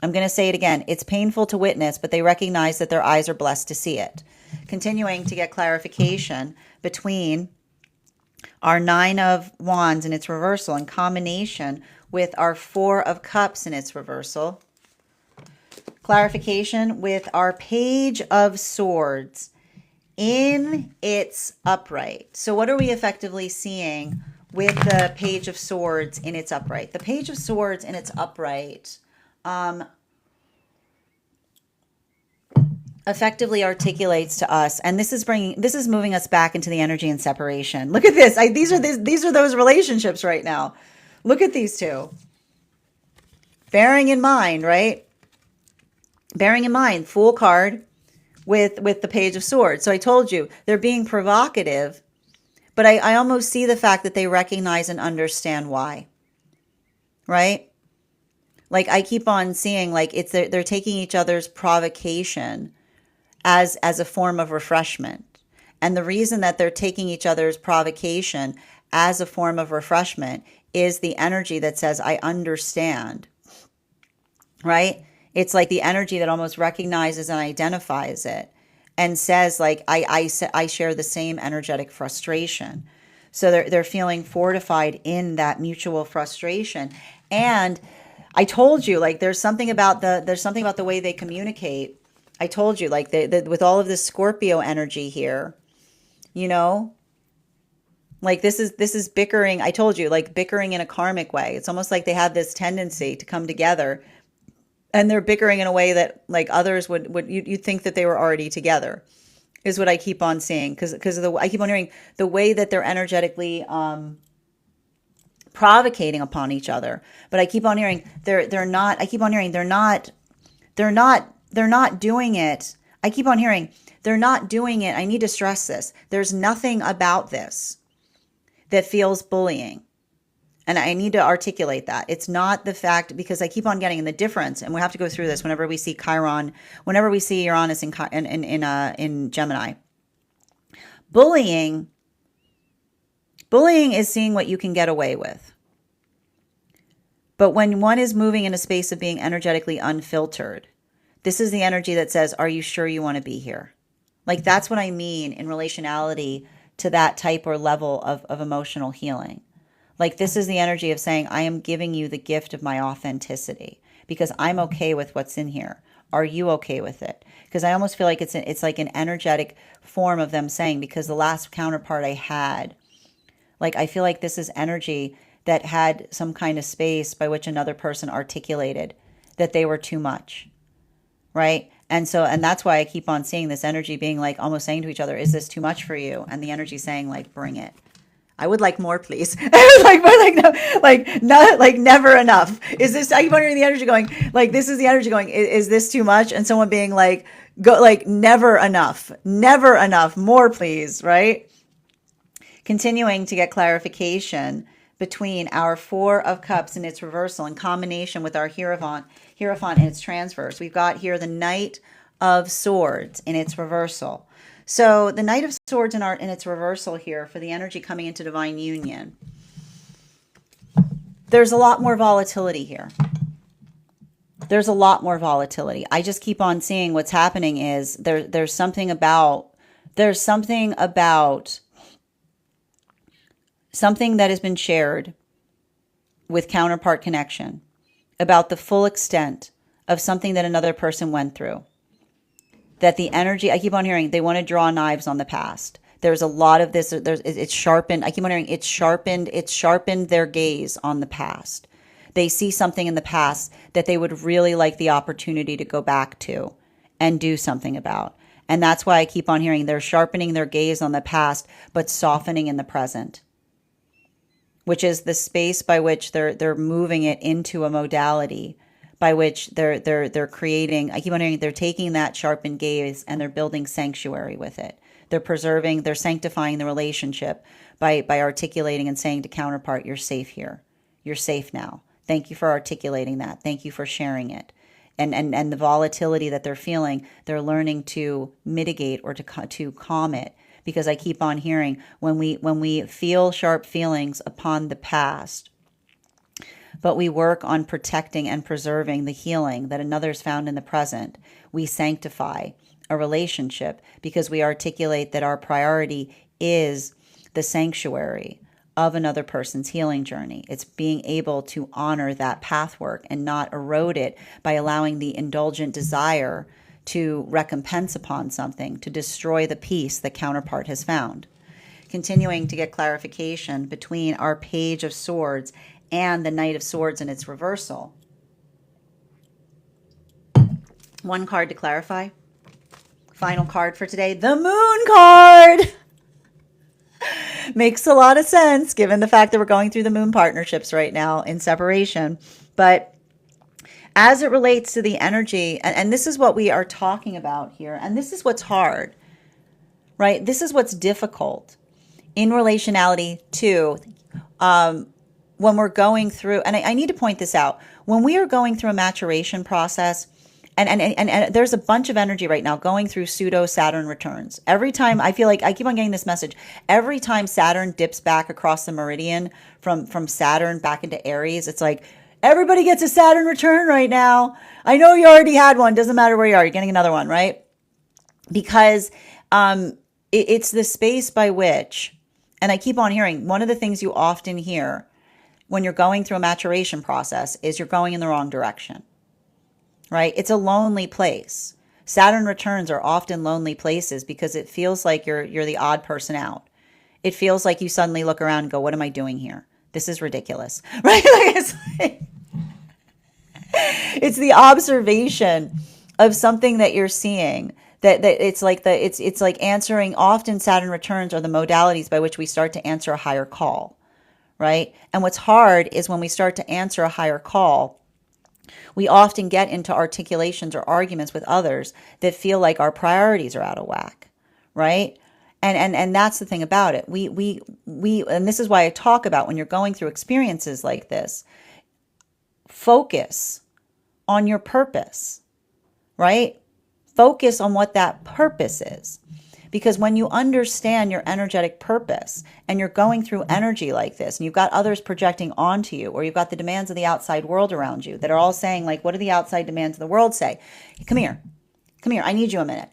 I'm going to say it again. It's painful to witness, but they recognize that their eyes are blessed to see it. Continuing to get clarification between our Nine of Wands in its reversal in combination with our Four of Cups in its reversal. Clarification with our Page of Swords in its upright. So what are we effectively seeing with the Page of Swords in its upright? The Page of Swords in its upright effectively articulates to us, and this is moving us back into the energy and separation. Look at this. These are those relationships right now. Look at these two. Bearing in mind, right? Bearing in mind, Fool card with the Page of Swords. So I told you they're being provocative, but I almost see the fact that they recognize and understand why. Right? Like I keep on seeing like they're taking each other's provocation as a form of refreshment. And the reason that they're taking each other's provocation as a form of refreshment is the energy that says, I understand, right? It's like the energy that almost recognizes and identifies it and says like, I share the same energetic frustration. So they're feeling fortified in that mutual frustration. And I told you, like, there's something about the way they communicate. I told you, like, with all of this Scorpio energy here, you know, like this is bickering. I told you, like, bickering in a karmic way. It's almost like they have this tendency to come together, and they're bickering in a way that, like, others you'd think that they were already together, is what I keep on seeing, because I keep on hearing the way that they're energetically provocating upon each other. But I keep on hearing they're not. I keep on hearing they're not doing it. I keep on hearing they're not doing it. I need to stress this. There's nothing about this that feels bullying. And I need to articulate that. It's not the fact, because I keep on getting the difference, and we have to go through this whenever we see Chiron, whenever we see Uranus in Gemini. Bullying is seeing what you can get away with. But when one is moving in a space of being energetically unfiltered, this is the energy that says, are you sure you want to be here? Like, that's what I mean in relationality to that type or level of emotional healing. Like, this is the energy of saying, I am giving you the gift of my authenticity because I'm okay with what's in here. Are you okay with it? Because I almost feel like it's like an energetic form of them saying, because the last counterpart I had, like, I feel like this is energy that had some kind of space by which another person articulated that they were too much, right? And that's why I keep on seeing this energy being like almost saying to each other, is this too much for you? And the energy saying, like, bring it. I would like more, please. Never enough. Is this, I keep wondering the energy going, like, this is the energy going, is this too much? And someone being like, go, like, never enough, more, please, right? Continuing to get clarification between our Four of Cups in its reversal in combination with our Hierophant in its transverse. We've got here the Knight of Swords in its reversal. So the Knight of Swords in its reversal here for the energy coming into divine union. There's a lot more volatility here. There's a lot more volatility. I just keep on seeing what's happening is there's something about something that has been shared with counterpart connection about the full extent of something that another person went through. That the energy, I keep on hearing, they want to draw knives on the past. There's a lot of this, it's sharpened. I keep on hearing it's sharpened their gaze on the past. They see something in the past that they would really like the opportunity to go back to and do something about. And that's why I keep on hearing they're sharpening their gaze on the past, but softening in the present, which is the space by which they're moving it into a modality by which they're creating. I keep on hearing they're taking that sharpened gaze and they're building sanctuary with it. They're sanctifying the relationship by articulating and saying to counterpart, you're safe here. You're safe now. Thank you for articulating that. Thank you for sharing it. And the volatility that they're feeling, they're learning to mitigate or to calm it. Because I keep on hearing when we feel sharp feelings upon the past, but we work on protecting and preserving the healing that another's found in the present. We sanctify a relationship because we articulate that our priority is the sanctuary of another person's healing journey. It's being able to honor that path work and not erode it by allowing the indulgent desire to recompense upon something, to destroy the peace the counterpart has found. Continuing to get clarification between our Page of Swords and the Knight of Swords in its reversal. One card to clarify. Final card for today, the Moon card. Makes a lot of sense given the fact that we're going through the moon partnerships right now in separation. But as it relates to the energy, and this is what we are talking about here, and this is what's hard, right? This is what's difficult in relationality to when we're going through, and I need to point this out, when we are going through a maturation process, and there's a bunch of energy right now going through pseudo Saturn returns. Every time, I feel like I keep on getting this message, every time Saturn dips back across the meridian from Saturn back into Aries, it's like, everybody gets a Saturn return right now. I know you already had one. Doesn't matter where you are. You're getting another one, right? Because it's the space by which, and I keep on hearing, one of the things you often hear when you're going through a maturation process is you're going in the wrong direction, right? It's a lonely place. Saturn returns are often lonely places because it feels like you're the odd person out. It feels like you suddenly look around and go, what am I doing here? This is ridiculous, right? It's the observation of something that you're seeing that it's like answering. Often Saturn returns are the modalities by which we start to answer a higher call, right? And what's hard is when we start to answer a higher call, we often get into articulations or arguments with others that feel like our priorities are out of whack, right? And that's the thing about it. We and this is why I talk about when you're going through experiences like this, focus on your purpose, right? Focus on what that purpose is. Because when you understand your energetic purpose and you're going through energy like this and you've got others projecting onto you, or you've got the demands of the outside world around you that are all saying, like, what do the outside demands of the world say? Come here, I need you a minute.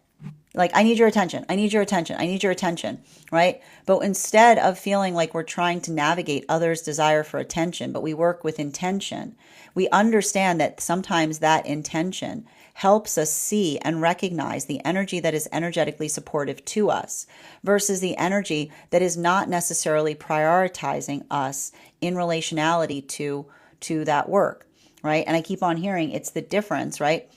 Like, I need your attention. I need your attention. I need your attention, right? But instead of feeling like we're trying to navigate others' desire for attention, but we work with intention, we understand that sometimes that intention helps us see and recognize the energy that is energetically supportive to us versus the energy that is not necessarily prioritizing us in relationality to that work, right? And I keep on hearing it's the difference, right?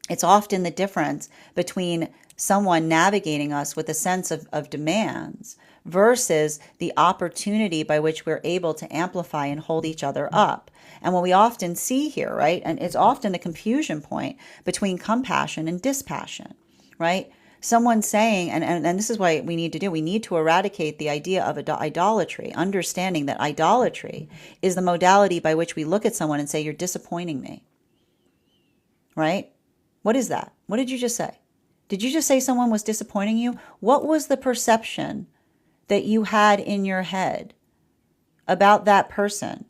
It's often the difference between someone navigating us with a sense of demands versus the opportunity by which we're able to amplify and hold each other up. And what we often see here, right, and it's often the confusion point between compassion and dispassion, right? Someone saying, and this is why we need to eradicate the idea of idolatry, understanding that idolatry is the modality by which we look at someone and say, you're disappointing me, right? What is that? What did you just say? Did you just say someone was disappointing you? What was the perception that you had in your head about that person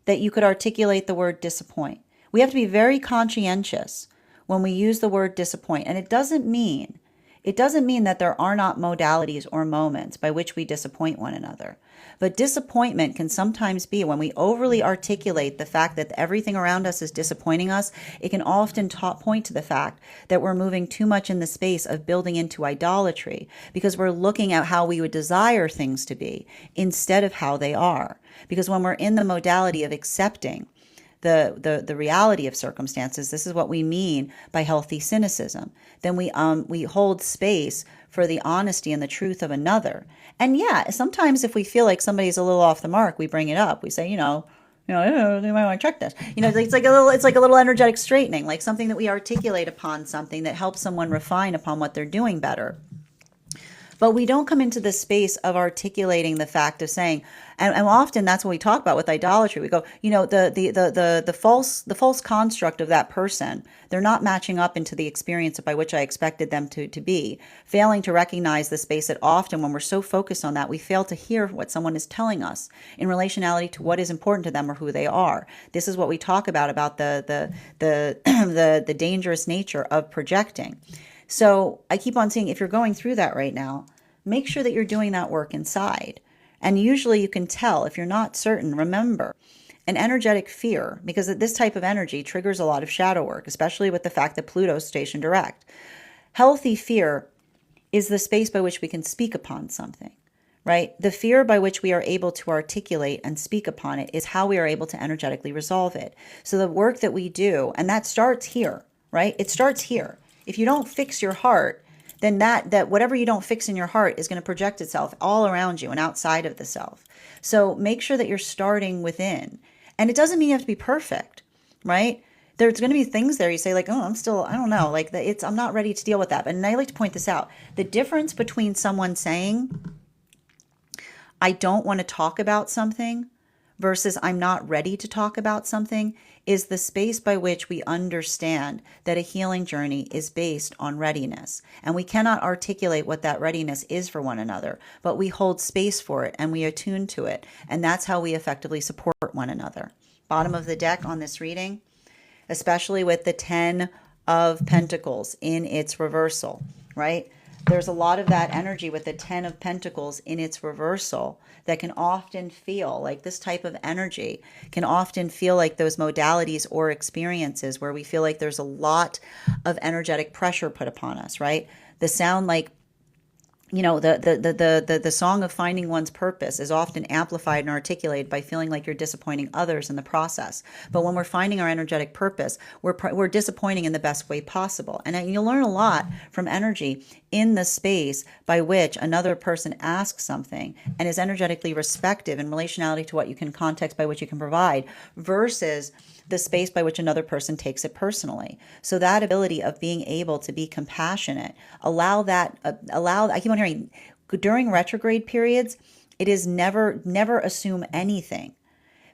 that you could articulate the word disappoint? We have to be very conscientious when we use the word disappoint. And it doesn't mean that there are not modalities or moments by which we disappoint one another. But disappointment can sometimes be when we overly articulate the fact that everything around us is disappointing us. It can often point to the fact that we're moving too much in the space of building into idolatry because we're looking at how we would desire things to be instead of how they are. Because when we're in the modality of accepting the reality of circumstances, this is what we mean by healthy cynicism. Then we hold space for the honesty and the truth of another. And yeah, sometimes if we feel like somebody's a little off the mark, we bring it up. We say, you might want to check this. It's like a little energetic straightening, like something that we articulate upon something that helps someone refine upon what they're doing better. But we don't come into the space of articulating the fact of saying, and often that's what we talk about with idolatry. We go, the false construct of that person, they're not matching up into the experience by which I expected them to be, failing to recognize the space that often when we're so focused on that, we fail to hear what someone is telling us in relationality to what is important to them or who they are. This is what we talk about the dangerous nature of projecting. So I keep on saying, if you're going through that right now, make sure that you're doing that work inside. And usually you can tell if you're not certain. Remember, an energetic fear, because this type of energy triggers a lot of shadow work, especially with the fact that Pluto's stationed direct. Healthy fear is the space by which we can speak upon something, right? The fear by which we are able to articulate and speak upon it is how we are able to energetically resolve it. So the work that we do, and that starts here, right? It starts here. If you don't fix your heart, then that whatever you don't fix in your heart is going to project itself all around you and outside of the self. So make sure that you're starting within. And it doesn't mean you have to be perfect, right? There's going to be things there you say like, oh, I don't know, like I'm not ready to deal with that. And I like to point this out. The difference between someone saying, I don't want to talk about something versus I'm not ready to talk about something is the space by which we understand that a healing journey is based on readiness. And we cannot articulate what that readiness is for one another, but we hold space for it and we attune to it. And that's how we effectively support one another. Bottom of the deck on this reading, especially with the 10 of Pentacles in its reversal, right? There's a lot of that energy with the 10 of Pentacles in its reversal that can often feel like this type of energy can often feel like those modalities or experiences where we feel like there's a lot of energetic pressure put upon us, right? The sound like, the song of finding one's purpose is often amplified and articulated by feeling like you're disappointing others in the process. But when we're finding our energetic purpose, we're disappointing in the best way possible. And you'll learn a lot from energy in the space by which another person asks something and is energetically respective in relationality to what you can context by which you can provide versus the space by which another person takes it personally. So that ability of being able to be compassionate, I keep on hearing during retrograde periods, it is never assume anything,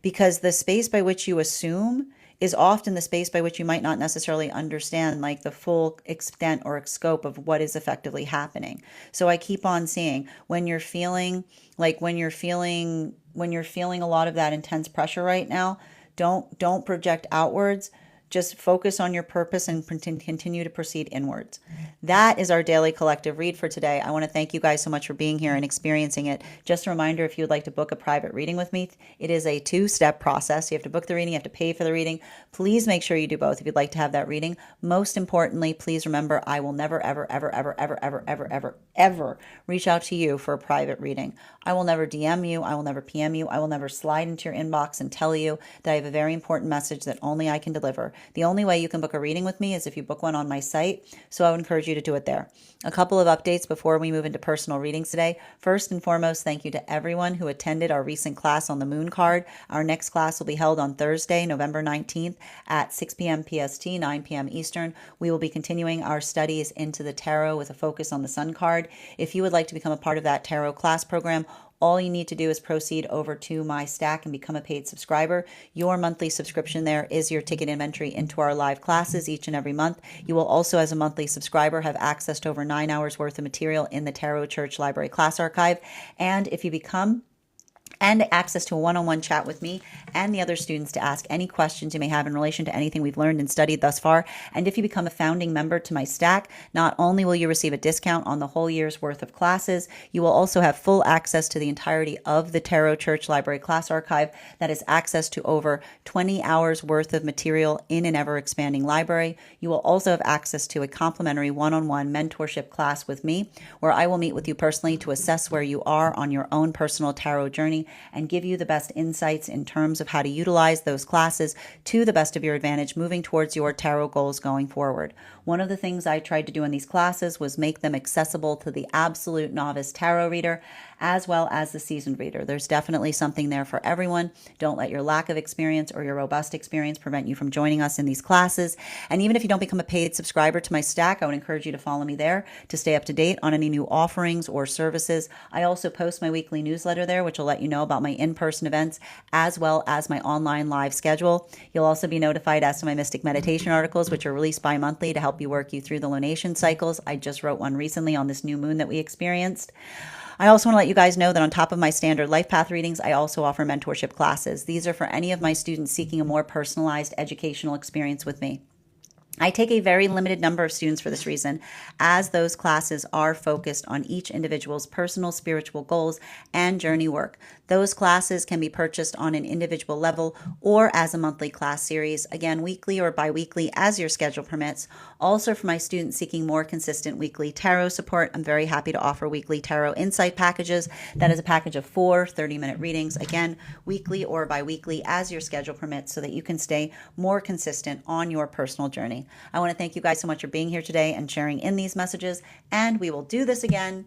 because the space by which you assume is often the space by which you might not necessarily understand like the full extent or scope of what is effectively happening. So I keep on seeing when you're feeling a lot of that intense pressure right now, don't project outwards. Just focus on your purpose and continue to proceed inwards. That is our daily collective read for today. I want to thank you guys so much for being here and experiencing it. Just a reminder, if you would like to book a private reading with me, it is a 2-step process. You have to book the reading, you have to pay for the reading. Please make sure you do both if you'd like to have that reading. Most importantly, please remember, I will never, ever, ever, ever, ever, ever, ever, ever, ever reach out to you for a private reading. I will never DM you. I will never PM you. I will never slide into your inbox and tell you that I have a very important message that only I can deliver. The only way you can book a reading with me is if you book one on my site, so I would encourage you to do it there. A couple of updates before we move into personal readings today. First and foremost, thank you to everyone who attended our recent class on the moon card. Our next class will be held on Thursday, November 19th at 6 p.m. PST, 9 p.m. Eastern. We will be continuing our studies into the tarot with a focus on the sun card. If you would like to become a part of that tarot class program, all you need to do is proceed over to my stack and become a paid subscriber. Your monthly subscription there is your ticket inventory into our live classes each and every month. You will also, as a monthly subscriber, have access to over 9 hours worth of material in the Tarot Church Library Class Archive. And if you become and access to a one-on-one chat with me and the other students to ask any questions you may have in relation to anything we've learned and studied thus far. And if you become a founding member to my stack, not only will you receive a discount on the whole year's worth of classes, you will also have full access to the entirety of the Tarot Church Library Class Archive. That is access to over 20 hours worth of material in an ever-expanding library. You will also have access to a complimentary one-on-one mentorship class with me, where I will meet with you personally to assess where you are on your own personal tarot journey journey and give you the best insights in terms of how to utilize those classes to the best of your advantage moving towards your tarot goals going forward. One of the things I tried to do in these classes was make them accessible to the absolute novice tarot reader as well as the seasoned reader. There's definitely something there for everyone. Don't let your lack of experience or your robust experience prevent you from joining us in these classes. And even if you don't become a paid subscriber to my stack, I would encourage you to follow me there to stay up to date on any new offerings or services. I also post my weekly newsletter there, which will let you know about my in-person events as well as my online live schedule. You'll also be notified as to my Mystic Meditation articles, which are released bi-monthly to help you work you through the lunation cycles. I just wrote one recently on this new moon that we experienced. I also want to let you guys know that on top of my standard life path readings, I also offer mentorship classes. These are for any of my students seeking a more personalized educational experience with me. I take a very limited number of students for this reason, as those classes are focused on each individual's personal spiritual goals and journey work. Those classes can be purchased on an individual level or as a monthly class series, again, weekly or bi-weekly as your schedule permits. Also, for my students seeking more consistent weekly tarot support, I'm very happy to offer weekly tarot insight packages. That is a package of 4 30-minute readings, again, weekly or bi-weekly as your schedule permits, so that you can stay more consistent on your personal journey. I want to thank you guys so much for being here today and sharing in these messages, and we will do this again